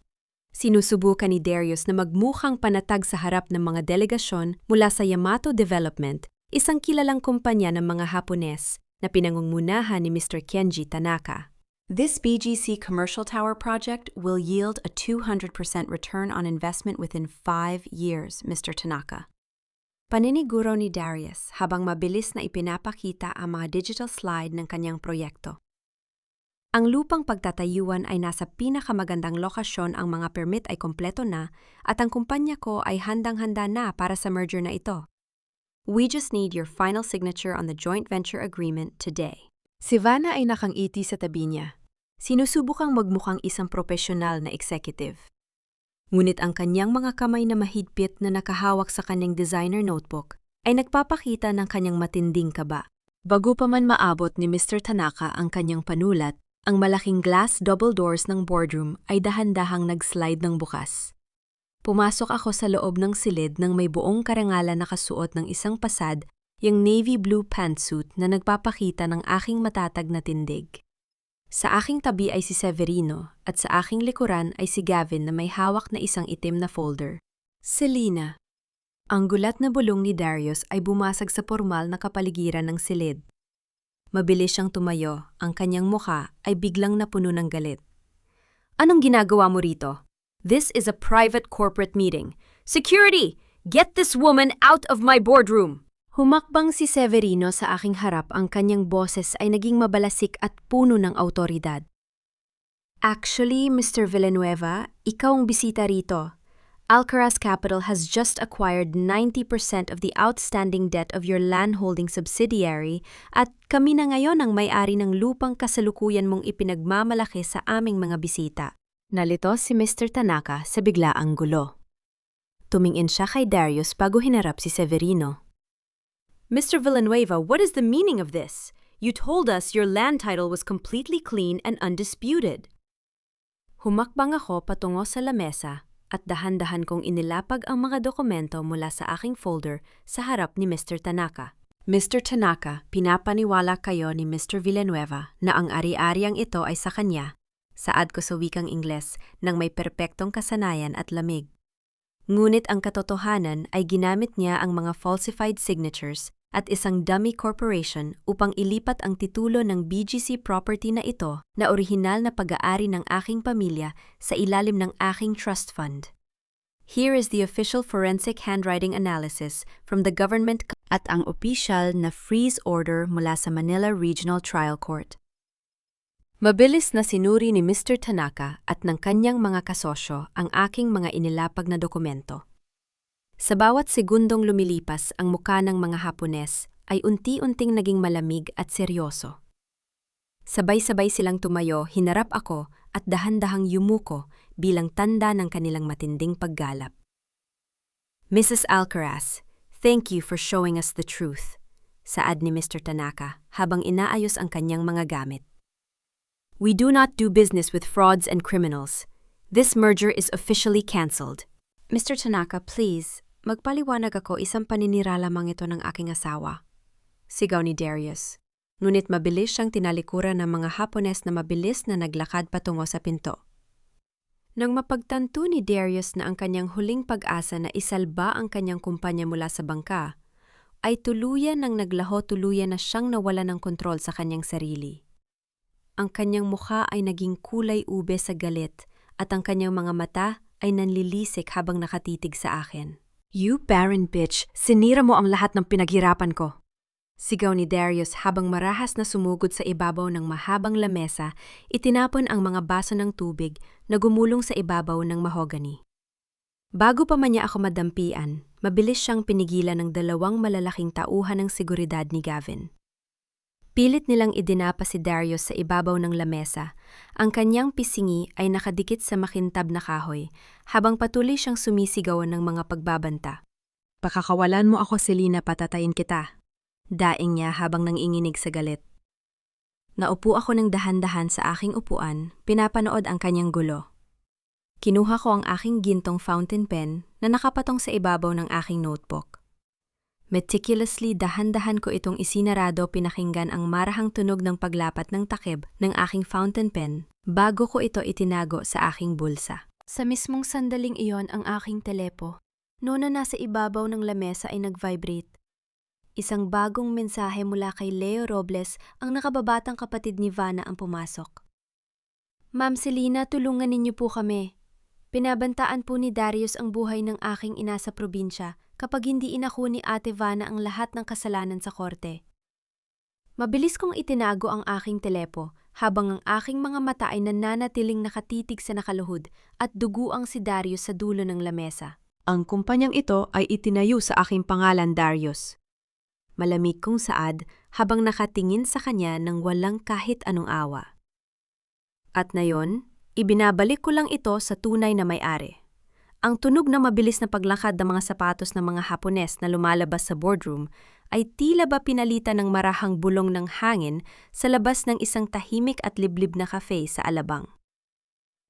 Sinusubukan ni Darius na magmukhang panatag sa harap ng mga delegasyon mula sa Yamato Development, isang kilalang kumpanya ng mga Hapones na pinangungunahan ni Mr. Kenji Tanaka. This BGC commercial tower project will yield a 200% return on investment within 5 years, Mr. Tanaka. Paniniguro ni Darius habang mabilis na ipinapakita ang mga digital slide ng kanyang proyekto. Ang lupang pagtatayuan ay nasa pinakamagandang lokasyon, ang mga permit ay kompleto na at ang kumpanya ko ay handang-handa na para sa merger na ito. We just need your final signature on the joint venture agreement today. Si Vanna ay nakangiti sa tabi niya. Sinusubukang magmukhang isang profesional na executive. Ngunit ang kanyang mga kamay na mahigpit na nakahawak sa kanyang designer notebook ay nagpapakita ng kanyang matinding kaba. Bago pa man maabot ni Mr. Tanaka ang kanyang panulat, ang malaking glass double doors ng boardroom ay dahan-dahang nag-slide ng bukas. Pumasok ako sa loob ng silid nang may buong karangalan na kasuot ng isang pasad, yung navy blue pantsuit na nagpapakita ng aking matatag na tindig. Sa aking tabi ay si Severino at sa aking likuran ay si Gavin na may hawak na isang itim na folder. Selena. Ang gulat na bulong ni Darius ay bumasag sa formal na kapaligiran ng silid. Mabilis siyang tumayo, ang kanyang mukha ay biglang napuno ng galit. Anong ginagawa mo rito? This is a private corporate meeting. Security! Get this woman out of my boardroom! Humakbang si Severino sa aking harap, ang kanyang boses ay naging mabalasik at puno ng awtoridad. Actually, Mr. Villanueva, ikaw ang bisita rito. Alcaraz Capital has just acquired 90% of the outstanding debt of your landholding subsidiary at kami na ngayon ang may-ari ng lupang kasalukuyan mong ipinagmamalaki sa aming mga bisita. Nalito si Mr. Tanaka sa biglaang gulo. Tumingin siya kay Darius bago hinarap si Severino. Mr. Villanueva, what is the meaning of this? You told us your land title was completely clean and undisputed. Humakbang ako patungo sa lamesa at dahan-dahan kong inilapag ang mga dokumento mula sa aking folder sa harap ni Mr. Tanaka. Mr. Tanaka, pinapaniwala kayo ni Mr. Villanueva na ang ari-ariang ito ay sa kanya, saad ko sa wikang Ingles nang may perpektong kasanayan at lamig. Ngunit ang katotohanan ay ginamit niya ang mga falsified signatures at isang dummy corporation upang ilipat ang titulo ng BGC property na ito na orihinal na pag-aari ng aking pamilya sa ilalim ng aking trust fund. Here is the official forensic handwriting analysis from the government at ang opisyal na freeze order mula sa Manila Regional Trial Court. Mabilis na sinuri ni Mr. Tanaka at ng kanyang mga kasosyo ang aking mga inilapag na dokumento. Sa bawat segundong lumilipas ang muka ng mga Hapones ay unti-unting naging malamig at seryoso. Sabay-sabay silang tumayo, hinarap ako at dahan-dahang yumuko bilang tanda ng kanilang matinding paggalap. Mrs. Alcaraz, thank you for showing us the truth, saad ni Mr. Tanaka habang inaayos ang kanyang mga gamit. We do not do business with frauds and criminals. This merger is officially cancelled. Mr. Tanaka, please, magpaliwanag ako, isang paninira lamang ito ng aking asawa. Sigaw ni Darius. Ngunit mabilis siyang tinalikuran ng mga Hapones na mabilis na naglakad patungo sa pinto. Nang mapagtanto ni Darius na ang kanyang huling pag-asa na isalba ang kanyang kumpanya mula sa bangka, ay tuluyan ng naglaho, tuluyan na siyang nawala ng kontrol sa kanyang sarili. Ang kanyang mukha ay naging kulay ube sa galit at ang kanyang mga mata ay nanlilisik habang nakatitig sa akin. You barren bitch, sinira mo ang lahat ng pinaghirapan ko. Sigaw ni Darius habang marahas na sumugod sa ibabaw ng mahabang lamesa, itinapon ang mga baso ng tubig na gumulong sa ibabaw ng mahogany. Bago pa man niya ako madampian, mabilis siyang pinigilan ng dalawang malalaking tauhan ng seguridad ni Gavin. Pilit nilang idinapa si Darius sa ibabaw ng lamesa. Ang kanyang pisingi ay nakadikit sa makintab na kahoy, habang patuloy siyang sumisigawan ng mga pagbabanta. Pakakawalan mo ako, Selena, patatayin kita. Daing niya habang nanginginig sa galit. Naupo ako ng dahan-dahan sa aking upuan, pinapanood ang kanyang gulo. Kinuha ko ang aking gintong fountain pen na nakapatong sa ibabaw ng aking notebook. Meticulously dahan-dahan ko itong isinarado, pinakinggan ang marahang tunog ng paglapat ng takip ng aking fountain pen bago ko ito itinago sa aking bulsa. Sa mismong sandaling iyon ang aking telepo, noon na nasa ibabaw ng lamesa ay nag-vibrate. Isang bagong mensahe mula kay Leo Robles, ang nakababatang kapatid ni Vanna, ang pumasok. Ma'am Selina, tulungan ninyo po kami. Pinabantaan po ni Darius ang buhay ng aking ina sa probinsya kapag hindi inako ni Ate Vanna ang lahat ng kasalanan sa korte. Mabilis kong itinago ang aking telepo habang ang aking mga mata ay nananatiling nakatitig sa nakaluhod at duguang si Darius sa dulo ng lamesa. Ang kumpanyang ito ay itinayo sa aking pangalan, Darius. Malamig kong saad habang nakatingin sa kanya ng walang kahit anong awa. At ngayon, ibinabalik ko lang ito sa tunay na may-ari. Ang tunog na mabilis na paglakad ng mga sapatos ng mga Hapones na lumalabas sa boardroom ay tila ba pinalitan ng marahang bulong ng hangin sa labas ng isang tahimik at liblib na cafe sa Alabang.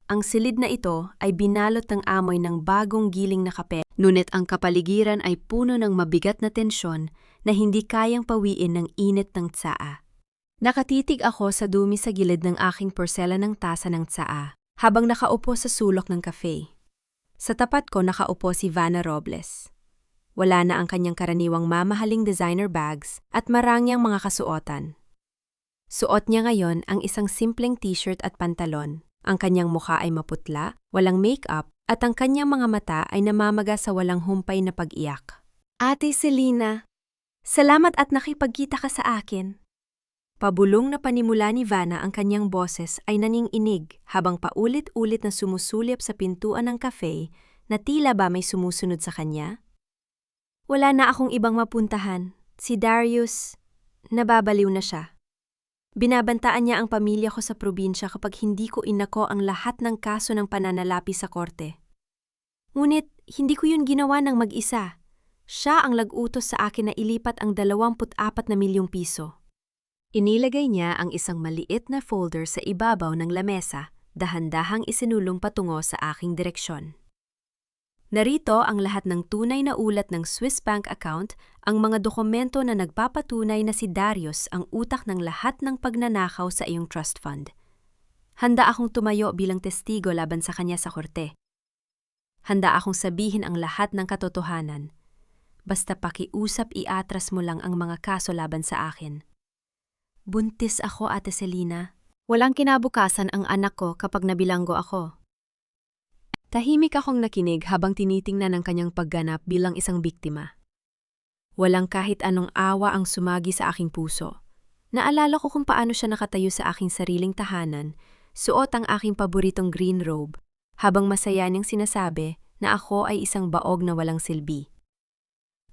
Ang silid na ito ay binalot ng amoy ng bagong giling na kape, ngunit ang kapaligiran ay puno ng mabigat na tensyon na hindi kayang pawiin ng init ng tsaa. Nakatitig ako sa dumi sa gilid ng aking porselanang tasa ng tsaa habang nakaupo sa sulok ng cafe. Sa tapat ko nakaupo si Vanna Robles. Wala na ang kanyang karaniwang mamahaling designer bags at marangyang mga kasuotan. Suot niya ngayon ang isang simpleng t-shirt at pantalon. Ang kanyang mukha ay maputla, walang make-up, at ang kanyang mga mata ay namamaga sa walang humpay na pag-iyak. Ate Selina, salamat at nakipagkita ka sa akin. Pabulong na panimula ni Vanna, ang kanyang boses ay naninginig habang paulit-ulit na sumusulip sa pintuan ng cafe na tila ba may sumusunod sa kanya. Wala na akong ibang mapuntahan. Si Darius, nababaliw na siya. Binabantaan niya ang pamilya ko sa probinsya kapag hindi ko inako ang lahat ng kaso ng pananalapi sa korte. Ngunit hindi ko yun ginawa ng mag-isa. Siya ang nag-utos sa akin na ilipat ang 24 na milyong piso. Inilagay niya ang isang maliit na folder sa ibabaw ng lamesa, dahan-dahang isinulong patungo sa aking direksyon. Narito ang lahat ng tunay na ulat ng Swiss bank account, ang mga dokumento na nagpapatunay na si Darius ang utak ng lahat ng pagnanakaw sa iyong trust fund. Handa akong tumayo bilang testigo laban sa kanya sa korte. Handa akong sabihin ang lahat ng katotohanan. Basta pakiusap, iatras mo lang ang mga kaso laban sa akin. Buntis ako, Ate Selina. Walang kinabukasan ang anak ko kapag nabilanggo ako. Tahimik akong nakinig habang tinitingnan ang kanyang pagganap bilang isang biktima. Walang kahit anong awa ang sumagi sa aking puso. Naalala ko kung paano siya nakatayo sa aking sariling tahanan, suot ang aking paboritong green robe, habang masaya niyang sinasabi na ako ay isang baog na walang silbi.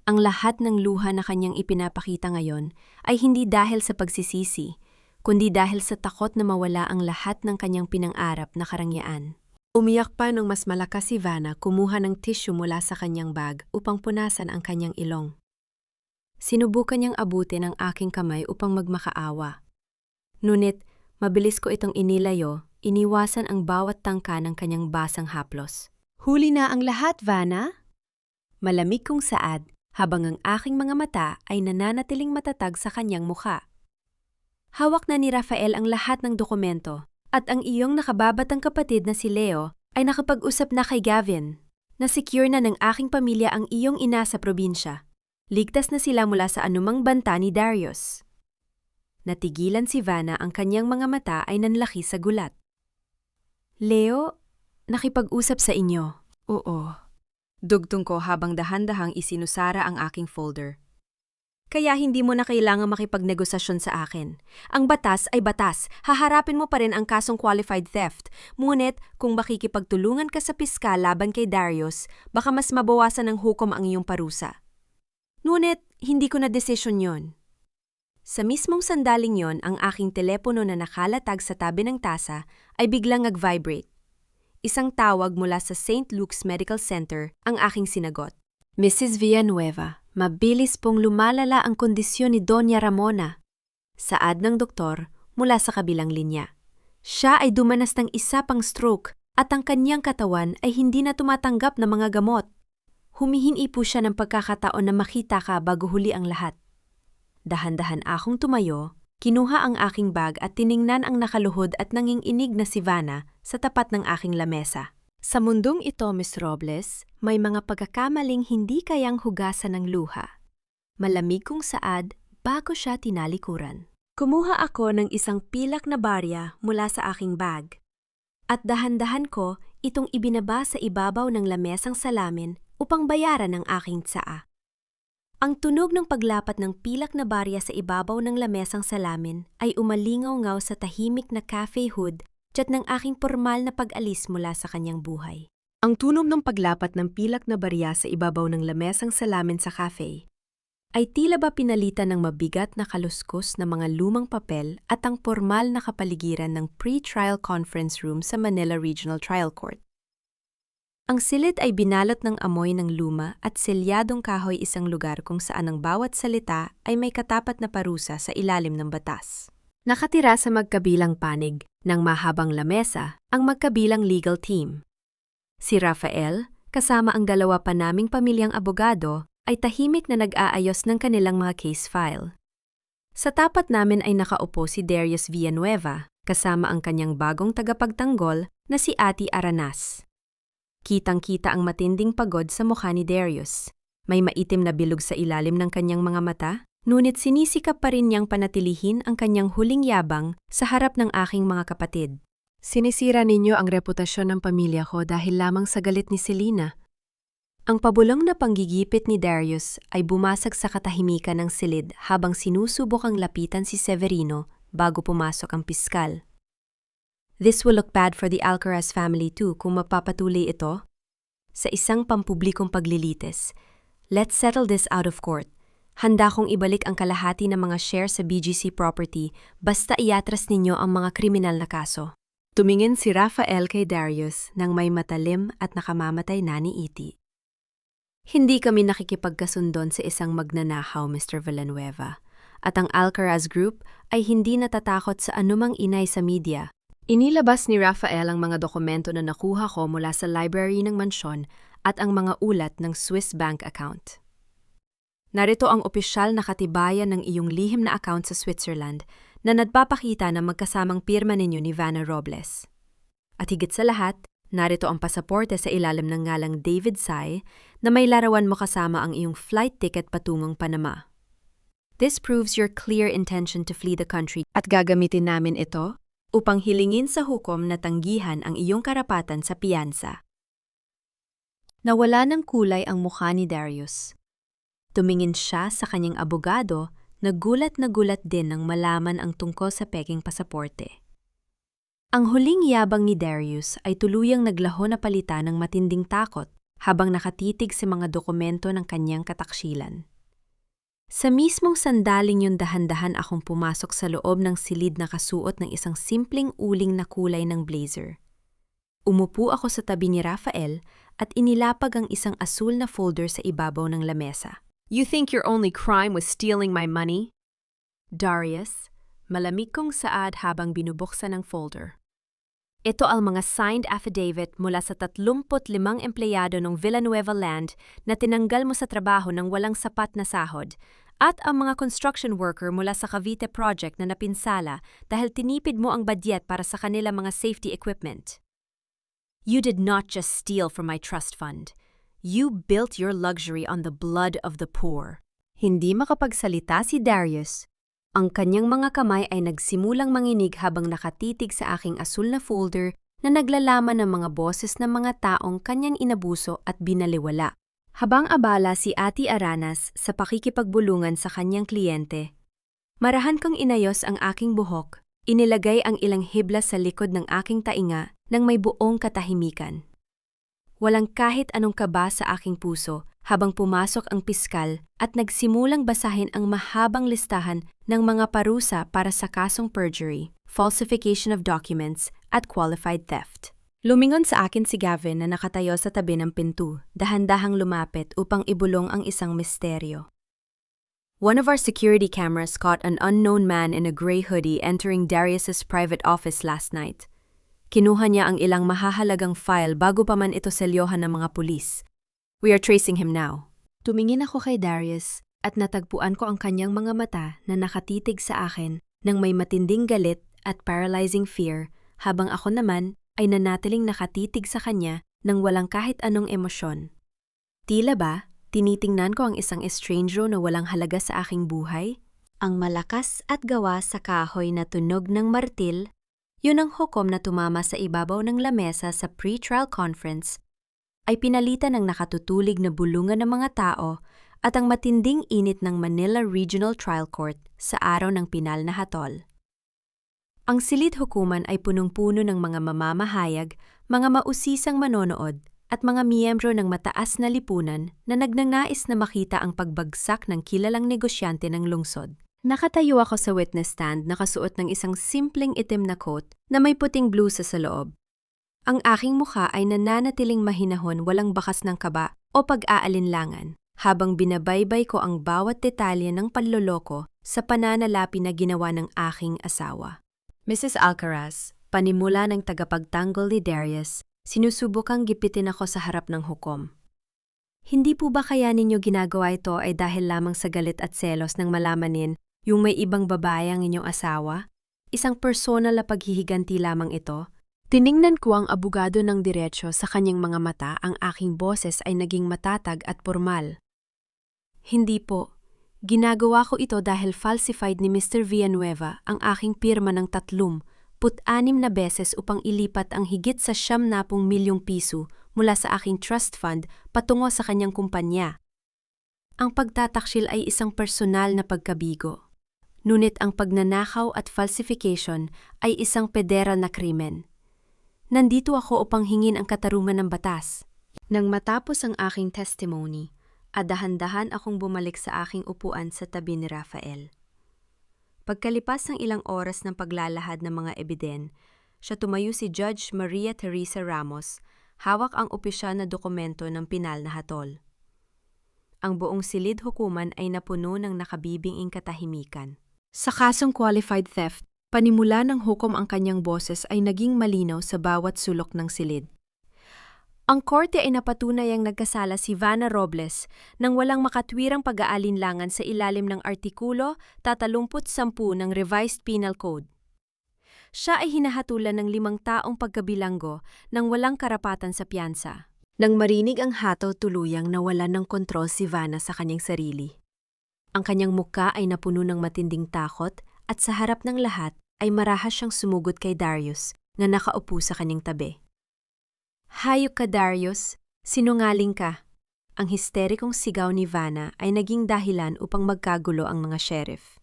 Ang lahat ng luha na kanyang ipinapakita ngayon ay hindi dahil sa pagsisisi, kundi dahil sa takot na mawala ang lahat ng kanyang pinang-arap na karangyaan. Umiyak pa nung mas malakas si Vanna, kumuha ng tissue mula sa kanyang bag upang punasan ang kanyang ilong. Sinubukan niyang abutin ang aking kamay upang magmakaawa. Ngunit, mabilis ko itong inilayo, iniwasan ang bawat tangka ng kanyang basang haplos. Huli na ang lahat, Vanna? Malamig kong saad, habang ang aking mga mata ay nananatiling matatag sa kanyang mukha. Hawak na ni Rafael ang lahat ng dokumento. At ang iyong nakababatang kapatid na si Leo ay nakapag-usap na kay Gavin. Na-secure na ng aking pamilya ang iyong ina sa probinsya. Ligtas na sila mula sa anumang banta ni Darius. Natigilan si Vanna, ang kanyang mga mata ay nanlaki sa gulat. Leo, nakipag-usap sa inyo. Oo. Dugtong ko habang dahan-dahang isinusara ang aking folder. Kaya hindi mo na kailangang makipagnegosasyon sa akin. Ang batas ay batas. Haharapin mo pa rin ang kasong qualified theft. Ngunit kung makikipagtulungan ka sa piskal laban kay Darius, baka mas mabawasan ng hukom ang iyong parusa. Ngunit hindi ko na desisyon yon. Sa mismong sandaling yon, ang aking telepono na nakalatag sa tabi ng tasa ay biglang nag-vibrate. Isang tawag mula sa St. Luke's Medical Center ang aking sinagot. Mrs. Villanueva, mabilis pong lumalala ang kondisyon ni Doña Ramona. Saad ng doktor, mula sa kabilang linya. Siya ay dumanas ng isa pang stroke at ang kanyang katawan ay hindi na tumatanggap ng mga gamot. Humihingi po siya ng pagkakataon na makita ka bago huli ang lahat. Dahan-dahan akong tumayo, kinuha ang aking bag at tiningnan ang nakaluhod at nanginginig na si Vanna sa tapat ng aking lamesa. Sa mundong ito, Miss Robles, may mga pagkakamaling hindi kayang hugasan ng luha. Malamig kong saad bago siya tinalikuran. Kumuha ako ng isang pilak na barya mula sa aking bag. At dahan-dahan ko itong ibinaba sa ibabaw ng lamesang salamin upang bayaran ang aking tsaa. Ang tunog ng paglapat ng pilak na barya sa ibabaw ng lamesang salamin ay umalingaw-ngaw sa tahimik na cafe hood tiyat ng aking formal na pag-alis mula sa kanyang buhay. Ang tunog ng paglapat ng pilak na barya sa ibabaw ng lamesang salamin sa cafe ay tila ba pinalitan ng mabigat na kaluskos na mga lumang papel at ang formal na kapaligiran ng pre-trial conference room sa Manila Regional Trial Court. Ang silid ay binalot ng amoy ng luma at selyadong kahoy, isang lugar kung saan ang bawat salita ay may katapat na parusa sa ilalim ng batas. Nakatira sa magkabilang panig ng mahabang lamesa ang magkabilang legal team. Si Rafael, kasama ang dalawa pa naming pamilyang abogado, ay tahimik na nag-aayos ng kanilang mga case file. Sa tapat namin ay nakaupo si Darius Villanueva, kasama ang kanyang bagong tagapagtanggol na si Ati Aranas. Kitang-kita ang matinding pagod sa mukha ni Darius. May maitim na bilog sa ilalim ng kanyang mga mata, ngunit sinisikap pa rin niyang panatilihin ang kanyang huling yabang sa harap ng aking mga kapatid. Sinisira ninyo ang reputasyon ng pamilya ko dahil lamang sa galit ni Selena. Ang pabulong na panggigipit ni Darius ay bumasag sa katahimikan ng silid habang sinusubok ang lapitan si Severino bago pumasok ang piskal. This will look bad for the Alcaraz family too kung mapapatuloy ito. Sa isang pampublikong paglilitis, let's settle this out of court. Handa kong ibalik ang kalahati ng mga share sa BGC property basta iatras ninyo ang mga kriminal na kaso. Tumingin si Rafael kay Darius nang may matalim at nakamamatay na ni Iti. Hindi kami nakikipagkasundon sa isang magnanakaw, Mr. Villanueva, at ang Alcaraz Group ay hindi natatakot sa anumang inay sa media. Inilabas ni Rafael ang mga dokumento na nakuha ko mula sa library ng mansyon at ang mga ulat ng Swiss bank account. Narito ang opisyal na katibayan ng iyong lihim na account sa Switzerland na nagpapakita na magkasamang pirma ninyo ni Vanna Robles. At higit sa lahat, narito ang pasaporte sa ilalim ng ngalang David Tsai na may larawan mo kasama ang iyong flight ticket patungong Panama. This proves your clear intention to flee the country at gagamitin namin ito upang hilingin sa hukom na tanggihan ang iyong karapatan sa piyansa. Nawala ng kulay ang mukha ni Darius. Tumingin siya sa kanyang abogado, nagulat na gulat din nang malaman ang tungkol sa peking pasaporte. Ang huling yabang ni Darius ay tuluyang naglaho na palitan ng matinding takot habang nakatitig sa mga dokumento ng kanyang kataksilan. Sa mismong sandaling yun dahan-dahan akong pumasok sa loob ng silid na kasuot ng isang simpleng uling na kulay ng blazer. Umupo ako sa tabi ni Rafael at inilapag ang isang asul na folder sa ibabaw ng lamesa. You think your only crime was stealing my money? Darius, malamig kong saad habang binubuksan ang folder. Ito ang mga signed affidavit mula sa 35 empleyado ng Villanueva Land na tinanggal mo sa trabaho ng walang sapat na sahod at ang mga construction worker mula sa Cavite project na napinsala dahil tinipid mo ang badyet para sa kanila mga safety equipment. You did not just steal from my trust fund. You built your luxury on the blood of the poor. Hindi makapagsalita si Darius. Ang kanyang mga kamay ay nagsimulang manginig habang nakatitig sa aking asul na folder na naglalaman ng mga boses ng mga taong kanyang inabuso at binaliwala. Habang abala si Ati Aranas sa pakikipagbulungan sa kanyang kliyente, marahan kong inayos ang aking buhok, inilagay ang ilang hibla sa likod ng aking tainga nang may buong katahimikan. Walang kahit anong kaba sa aking puso habang pumasok ang piskal at nagsimulang basahin ang mahabang listahan ng mga parusa para sa kasong perjury, falsification of documents, at qualified theft. Lumingon sa akin si Gavin na nakatayo sa tabi ng pinto, dahan-dahang lumapit upang ibulong ang isang misteryo. One of our security cameras caught an unknown man in a gray hoodie entering Darius's private office last night. Kinuha niya ang ilang mahahalagang file bago pa man ito selyohan ng mga pulis. We are tracing him now. Tumingin ako kay Darius at natagpuan ko ang kanyang mga mata na nakatitig sa akin ng may matinding galit at paralyzing fear, habang ako naman ay nanatiling nakatitig sa kanya nang walang kahit anong emosyon. Tila ba, tinitingnan ko ang isang estrangero na walang halaga sa aking buhay? Ang malakas at gawa sa kahoy na tunog ng martil, yun ang hukom na tumama sa ibabaw ng lamesa sa pre-trial conference, ay pinalitan ng nakatutulig na bulungan ng mga tao at ang matinding init ng Manila Regional Trial Court sa araw ng pinal na hatol. Ang silid hukuman ay punong-puno ng mga mamamahayag, mga mausisang manonood, at mga miyembro ng mataas na lipunan na nagnanais na makita ang pagbagsak ng kilalang negosyante ng lungsod. Nakatayo ako sa witness stand nakasuot ng isang simpleng itim na coat na may puting blusa sa loob. Ang aking mukha ay nananatiling mahinahon, walang bakas ng kaba o pag-aalinlangan, habang binabaybay ko ang bawat detalye ng panloloko sa pananalapi na ginawa ng aking asawa. Mrs. Alcaraz, panimula ng tagapagtanggol ni Darius, sinusubukang gipitin ako sa harap ng hukom. Hindi po ba kaya ninyo ginagawa ito ay dahil lamang sa galit at selos nang malamanin yung may ibang babae ang inyong asawa? Isang personal na paghihiganti lamang ito? Tiningnan ko ang abogado ng diretsyo sa kanyang mga mata, ang aking boses ay naging matatag at formal. Hindi po. Ginagawa ko ito dahil falsified ni Mr. Villanueva ang aking pirma ng 36 na beses upang ilipat ang higit sa 70 milyong piso mula sa aking trust fund patungo sa kanyang kumpanya. Ang pagtataksil ay isang personal na pagkabigo. Ngunit ang pagnanakaw at falsification ay isang federal na krimen. Nandito ako upang hingin ang katarungan ng batas. Nang matapos ang aking testimony, dahan-dahan akong bumalik sa aking upuan sa tabi ni Rafael. Pagkalipas ng ilang oras ng paglalahad ng mga ebiden, siya tumayo si Judge Maria Teresa Ramos, hawak ang opisyal na dokumento ng pinal na hatol. Ang buong silid hukuman ay napuno ng nakabibinging katahimikan. Sa kasong qualified theft, panimula ng hukom ang kanyang boses ay naging malinaw sa bawat sulok ng silid. Ang korte ay napatunay ang nagkasala si Vanna Robles nang walang makatwirang pag-aalinlangan sa ilalim ng Artikulo 30 ng Revised Penal Code. Siya ay hinahatulan ng 5 taong pagkabilanggo nang walang karapatan sa piyansa. Nang marinig ang hatol, tuluyang nawalan ng kontrol si Vanna sa kanyang sarili. Ang kanyang muka ay napuno ng matinding takot at sa harap ng lahat ay marahas siyang sumugod kay Darius na nakaupo sa kanyang tabi. Hayop ka, Darius. Sinungaling ka. Ang histerikong sigaw ni Vanna ay naging dahilan upang magkagulo ang mga sheriff.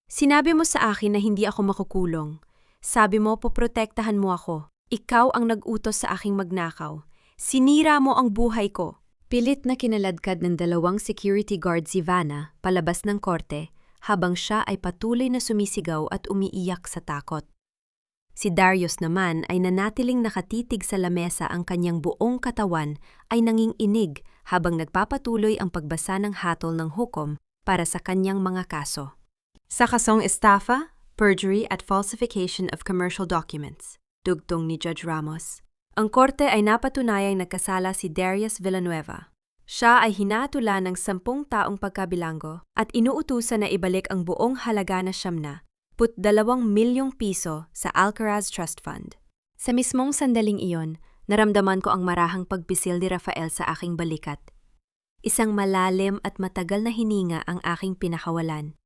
Sinabi mo sa akin na hindi ako makukulong. Sabi mo, poprotektahan mo ako. Ikaw ang nag-utos sa aking magnakaw. Sinira mo ang buhay ko. Pilit na kinaladkad ng 2 security guard si Vanna palabas ng korte habang siya ay patuloy na sumisigaw at umiiyak sa takot. Si Darius naman ay nanatiling nakatitig sa lamesa, ang kanyang buong katawan ay nanginginig habang nagpapatuloy ang pagbasa ng hatol ng hukom para sa kanyang mga kaso. Sa kasong estafa, perjury at falsification of commercial documents, dugtong ni Judge Ramos, ang korte ay napatunayang nagkasala si Darius Villanueva. Siya ay hinatulan ng 10 taong pagkabilanggo at inuutusan na ibalik ang buong halaga na 2 milyong piso sa Alcaraz Trust Fund. Sa mismong sandaling iyon, naramdaman ko ang marahang pagpisil ni Rafael sa aking balikat. Isang malalim at matagal na hininga ang aking pinakawalan.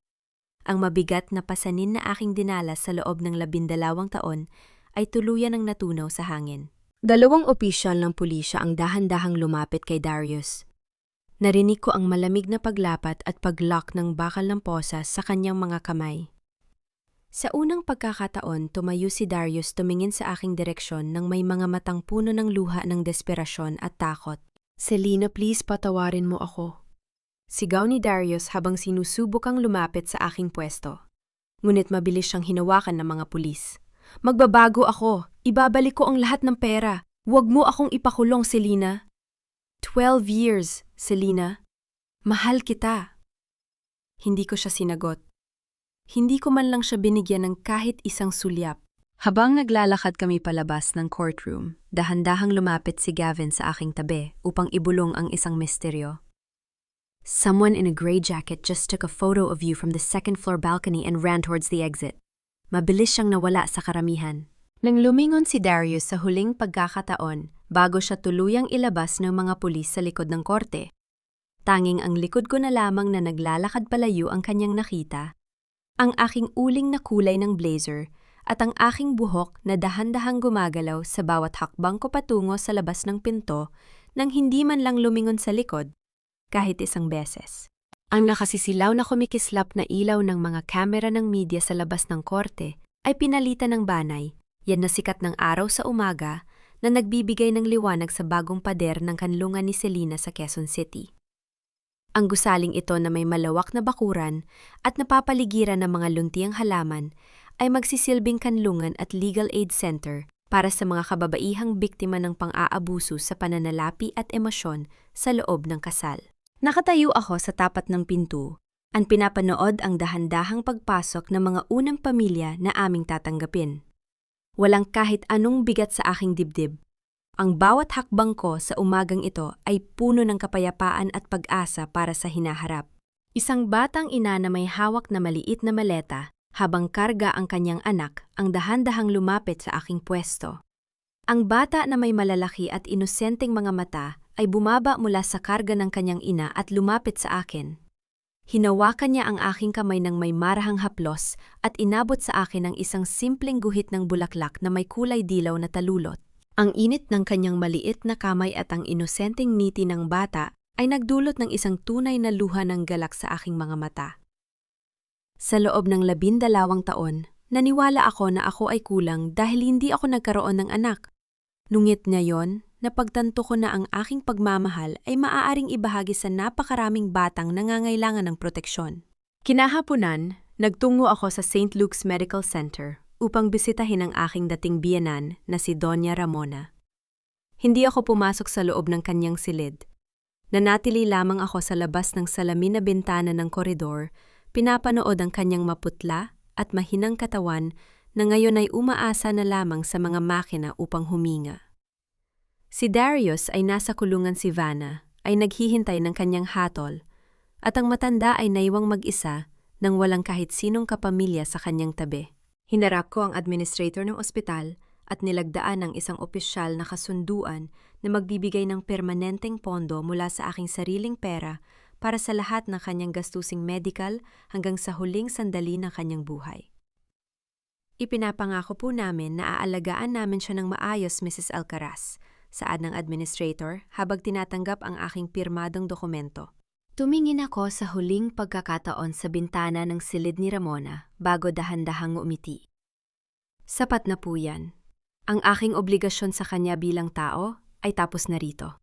Ang mabigat na pasanin na aking dinalas sa loob ng 12 taon ay tuluyan ng natunaw sa hangin. 2 opisyal ng pulisya ang dahan-dahang lumapit kay Darius. Narinig ko ang malamig na paglapat at paglock ng bakal ng posas sa kanyang mga kamay. Sa unang pagkakataon, tumayo si Darius, tumingin sa aking direksyon nang may mga matang puno ng luha ng desperasyon at takot. Selena, please patawarin mo ako. Sigaw ni Darius habang sinusubukang lumapit sa aking pwesto. Ngunit mabilis siyang hinawakan ng mga pulis. Magbabago ako. Ibabalik ko ang lahat ng pera. Huwag mo akong ipakulong, Selena. 12 years, Selena. Mahal kita. Hindi ko siya sinagot. Hindi ko man lang siya binigyan ng kahit isang sulyap. Habang naglalakad kami palabas ng courtroom, dahan-dahang lumapit si Gavin sa aking tabi upang ibulong ang isang misteryo. Someone in a gray jacket just took a photo of you from the second-floor balcony and ran towards the exit. Mabilis siyang nawala sa karamihan. Nang lumingon si Darius sa huling pagkakataon bago siya tuluyang ilabas ng mga pulis sa likod ng korte, tanging ang likod ko na lamang na naglalakad palayo ang kanyang nakita, ang aking uling na kulay ng blazer at ang aking buhok na dahan-dahang gumagalaw sa bawat hakbang ko patungo sa labas ng pinto nang hindi man lang lumingon sa likod kahit isang beses. Ang nakasisilaw na kumikislap na ilaw ng mga kamera ng media sa labas ng korte ay pinalitan ng banay, yan na sikat ng araw sa umaga na nagbibigay ng liwanag sa bagong pader ng kanlungan ni Selena sa Quezon City. Ang gusaling ito na may malawak na bakuran at napapaligiran ng mga luntiang halaman ay magsisilbing kanlungan at legal aid center para sa mga kababaihang biktima ng pang-aabuso sa pananalapi at emosyon sa loob ng kasal. Nakatayo ako sa tapat ng pinto, ang pinapanood ang dahan-dahang pagpasok ng mga unang pamilya na aming tatanggapin. Walang kahit anong bigat sa aking dibdib. Ang bawat hakbang ko sa umagang ito ay puno ng kapayapaan at pag-asa para sa hinaharap. Isang batang ina na may hawak na maliit na maleta habang karga ang kanyang anak ang dahan-dahang lumapit sa aking pwesto. Ang bata na may malalaki at inosenteng mga mata ay bumaba mula sa karga ng kanyang ina at lumapit sa akin. Hinawakan niya ang aking kamay ng may marahang haplos at inabot sa akin ang isang simpleng guhit ng bulaklak na may kulay dilaw na talulot. Ang init ng kanyang maliit na kamay at ang inosenteng ngiti ng bata ay nagdulot ng isang tunay na luha ng galak sa aking mga mata. Sa loob ng 12 taon, naniwala ako na ako ay kulang dahil hindi ako nagkaroon ng anak. Nungit ngayon, napagtanto ko na ang aking pagmamahal ay maaaring ibahagi sa napakaraming batang nangangailangan ng proteksyon. Kinahaponan, nagtungo ako sa St. Luke's Medical Center upang bisitahin ang aking dating biyenan na si Doña Ramona. Hindi ako pumasok sa loob ng kanyang silid. Nanatili lamang ako sa labas ng salamin na bintana ng koridor, pinapanood ang kanyang maputla at mahinang katawan na ngayon ay umaasa na lamang sa mga makina upang huminga. Si Darius ay nasa kulungan si Vanna, ay naghihintay ng kanyang hatol, at ang matanda ay naiwang mag-isa nang walang kahit sinong kapamilya sa kanyang tabi. Hinarap ko ang administrator ng ospital at nilagdaan ng isang opisyal na kasunduan na magbibigay ng permanenteng pondo mula sa aking sariling pera para sa lahat ng kanyang gastusing medical hanggang sa huling sandali ng kanyang buhay. Ipinapangako po namin na aalagaan namin siya ng maayos, Mrs. Alcaraz, saad ng administrator habang tinatanggap ang aking pirmadong dokumento. Tumingin ako sa huling pagkakataon sa bintana ng silid ni Ramona bago dahan-dahang umiti. Sapat na po yan. Ang aking obligasyon sa kanya bilang tao ay tapos na rito.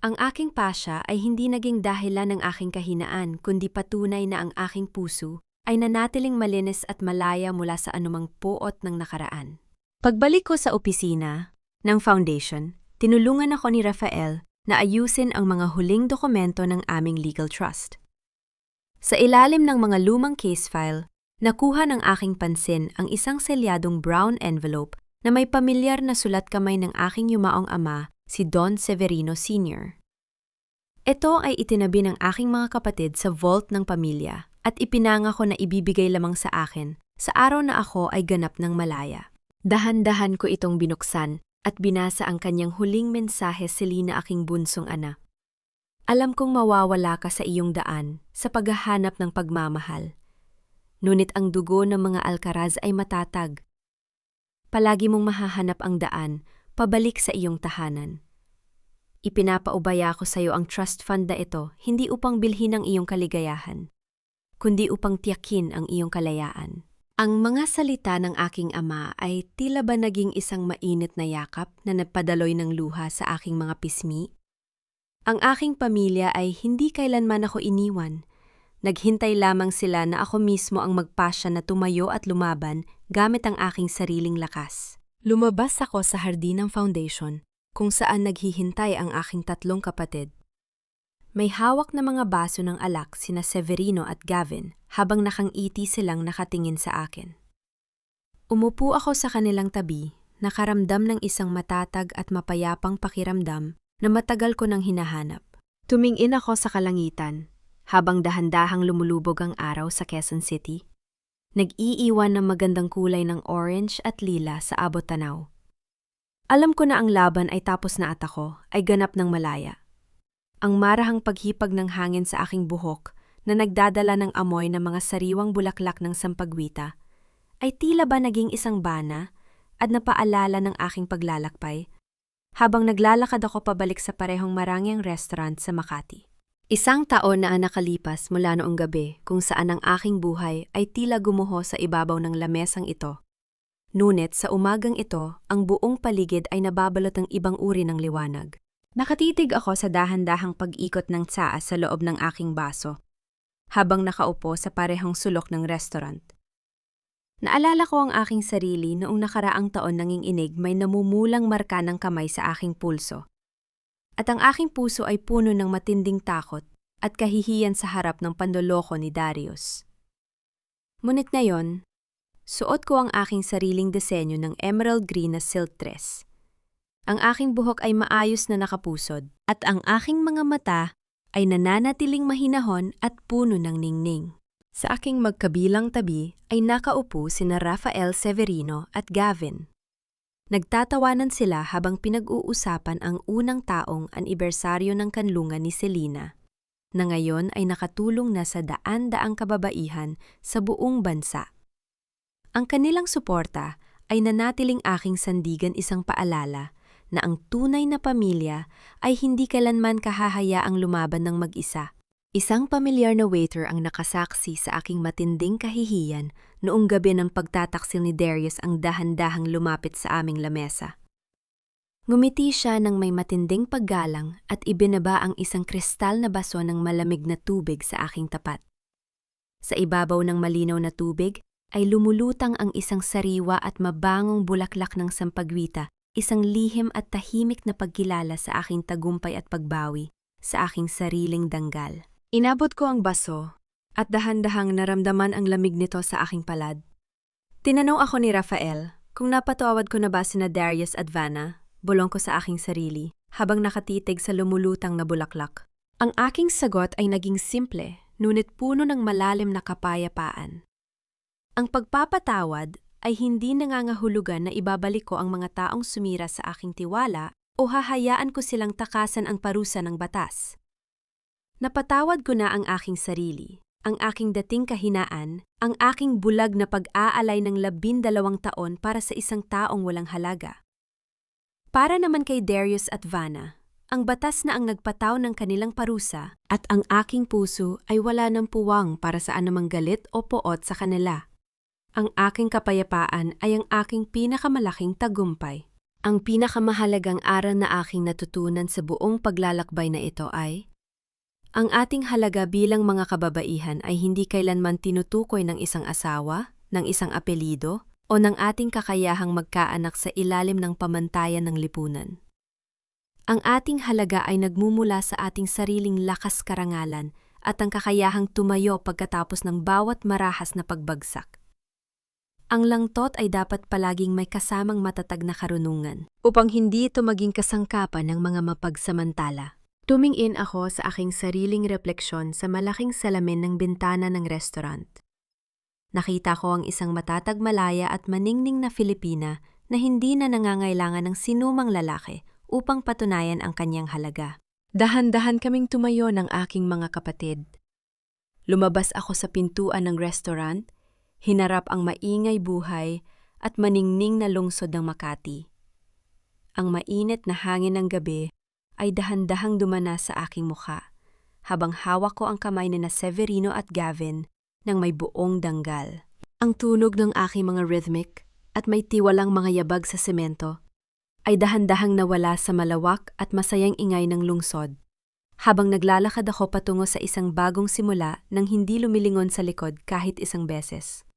Ang aking pasya ay hindi naging dahilan ng aking kahinaan kundi patunay na ang aking puso ay nanatiling malinis at malaya mula sa anumang puot ng nakaraan. Pagbalik ko sa opisina ng foundation, tinulungan ako ni Rafael na ayusin ang mga huling dokumento ng aming legal trust. Sa ilalim ng mga lumang case file, nakuha ng aking pansin ang isang selyadong brown envelope na may pamilyar na sulat kamay ng aking yumaong ama, si Don Severino Sr. Ito ay itinabi ng aking mga kapatid sa vault ng pamilya at ipinangako na ibibigay lamang sa akin sa araw na ako ay ganap ng malaya. Dahan-dahan ko itong binuksan at binasa ang kanyang huling mensahe, Selena, aking bunsong anak. Alam kong mawawala ka sa iyong daan sa paghahanap ng pagmamahal. Ngunit ang dugo ng mga Alcaraz ay matatag. Palagi mong mahahanap ang daan pabalik sa iyong tahanan. Ipinapaubaya ko sa iyo ang trust fund na ito hindi upang bilhin ang iyong kaligayahan, kundi upang tiyakin ang iyong kalayaan. Ang mga salita ng aking ama ay tila ba naging isang mainit na yakap na nagpadaloy ng luha sa aking mga pismi? Ang aking pamilya ay hindi kailanman ako iniwan. Naghintay lamang sila na ako mismo ang magpasya na tumayo at lumaban gamit ang aking sariling lakas. Lumabas ako sa hardin ng foundation kung saan naghihintay ang aking 3 kapatid. May hawak na mga baso ng alak sina Severino at Gavin habang nakangiti silang nakatingin sa akin. Umupo ako sa kanilang tabi, nakaramdam ng isang matatag at mapayapang pakiramdam na matagal ko nang hinahanap. Tumingin ako sa kalangitan habang dahan-dahang lumulubog ang araw sa Quezon City. Nag-iiwan ng magandang kulay ng orange at lila sa abot tanaw. Alam ko na ang laban ay tapos na at ako ay ganap ng malaya. Ang marahang paghipag ng hangin sa aking buhok na nagdadala ng amoy ng mga sariwang bulaklak ng sampagwita ay tila ba naging isang bana at napaalala ng aking paglalakbay habang naglalakad ako pabalik sa parehong marangyang restaurant sa Makati. Isang taon na ang nakalipas mula noong gabi kung saan ang aking buhay ay tila gumuho sa ibabaw ng lamesang ito. Ngunit sa umagang ito, ang buong paligid ay nababalot ng ibang uri ng liwanag. Nakatitig ako sa dahan-dahang pag-ikot ng tsaa sa loob ng aking baso, habang nakaupo sa parehong sulok ng restaurant. Naalala ko ang aking sarili noong nakaraang taon nanginginig may namumulang marka ng kamay sa aking pulso. At ang aking puso ay puno ng matinding takot at kahihiyan sa harap ng panloloko ni Darius. Ngunit ngayon, suot ko ang aking sariling disenyo ng emerald green na silk dress. Ang aking buhok ay maayos na nakapusod at ang aking mga mata ay nananatiling mahinahon at puno ng ningning. Sa aking magkabilang tabi ay nakaupo sina Rafael Severino at Gavin. Nagtatawanan sila habang pinag-uusapan ang unang taong anibersaryo ng kanlungan ni Selena, na ngayon ay nakatulong na sa daan-daang kababaihan sa buong bansa. Ang kanilang suporta ay nanatiling aking sandigan isang paalala na ang tunay na pamilya ay hindi kailanman kahahayaang lumaban ng mag-isa. Isang pamilyar na waiter ang nakasaksi sa aking matinding kahihiyan noong gabi ng pagtataksil ni Darius ang dahan-dahang lumapit sa aming lamesa. Ngumiti siya ng may matinding paggalang at ibinaba ang isang kristal na baso ng malamig na tubig sa aking tapat. Sa ibabaw ng malinaw na tubig ay lumulutang ang isang sariwa at mabangong bulaklak ng sampagwita, isang lihim at tahimik na pagkilala sa aking tagumpay at pagbawi sa aking sariling danggal. Inabot ko ang baso at dahan-dahang naramdaman ang lamig nito sa aking palad. Tinanong ako ni Rafael kung napatawad ko na ba sina Darius at Vanna, bulong ko sa aking sarili habang nakatitig sa lumulutang na bulaklak. Ang aking sagot ay naging simple, ngunit puno ng malalim na kapayapaan. Ang pagpapatawad ay hindi nangangahulugan na ibabalik ko ang mga taong sumira sa aking tiwala o hahayaan ko silang takasan ang parusa ng batas. Napatawad ko na ang aking sarili, ang aking dating kahinaan, ang aking bulag na pag-aalay ng 12 taon para sa isang taong walang halaga. Para naman kay Darius at Vanna, ang batas na ang nagpataw ng kanilang parusa at ang aking puso ay wala ng puwang para sa anumang galit o poot sa kanila. Ang aking kapayapaan ay ang aking pinakamalaking tagumpay. Ang pinakamahalagang aral na aking natutunan sa buong paglalakbay na ito ay ang ating halaga bilang mga kababaihan ay hindi kailanman tinutukoy ng isang asawa, ng isang apelido, o ng ating kakayahang magkaanak sa ilalim ng pamantayan ng lipunan. Ang ating halaga ay nagmumula sa ating sariling lakas karangalan at ang kakayahang tumayo pagkatapos ng bawat marahas na pagbagsak. Ang langtot ay dapat palaging may kasamang matatag na karunungan upang hindi ito maging kasangkapan ng mga mapagsamantala. Tumingin ako sa aking sariling refleksyon sa malaking salamin ng bintana ng restaurant. Nakita ko ang isang matatagmalaya at maningning na Filipina na hindi na nangangailangan ng sinumang lalaki upang patunayan ang kanyang halaga. Dahan-dahan kaming tumayo ng aking mga kapatid. Lumabas ako sa pintuan ng restaurant, hinarap ang maingay buhay at maningning na lungsod ng Makati. Ang mainit na hangin ng gabi ay dahan-dahang dumana sa aking mukha, habang hawak ko ang kamay ni Severino at Gavin ng may buong danggal. Ang tunog ng aking mga rhythmic at may tiwalang mga yabag sa semento ay dahan-dahang nawala sa malawak at masayang ingay ng lungsod, habang naglalakad ako patungo sa isang bagong simula nang hindi lumilingon sa likod kahit isang beses.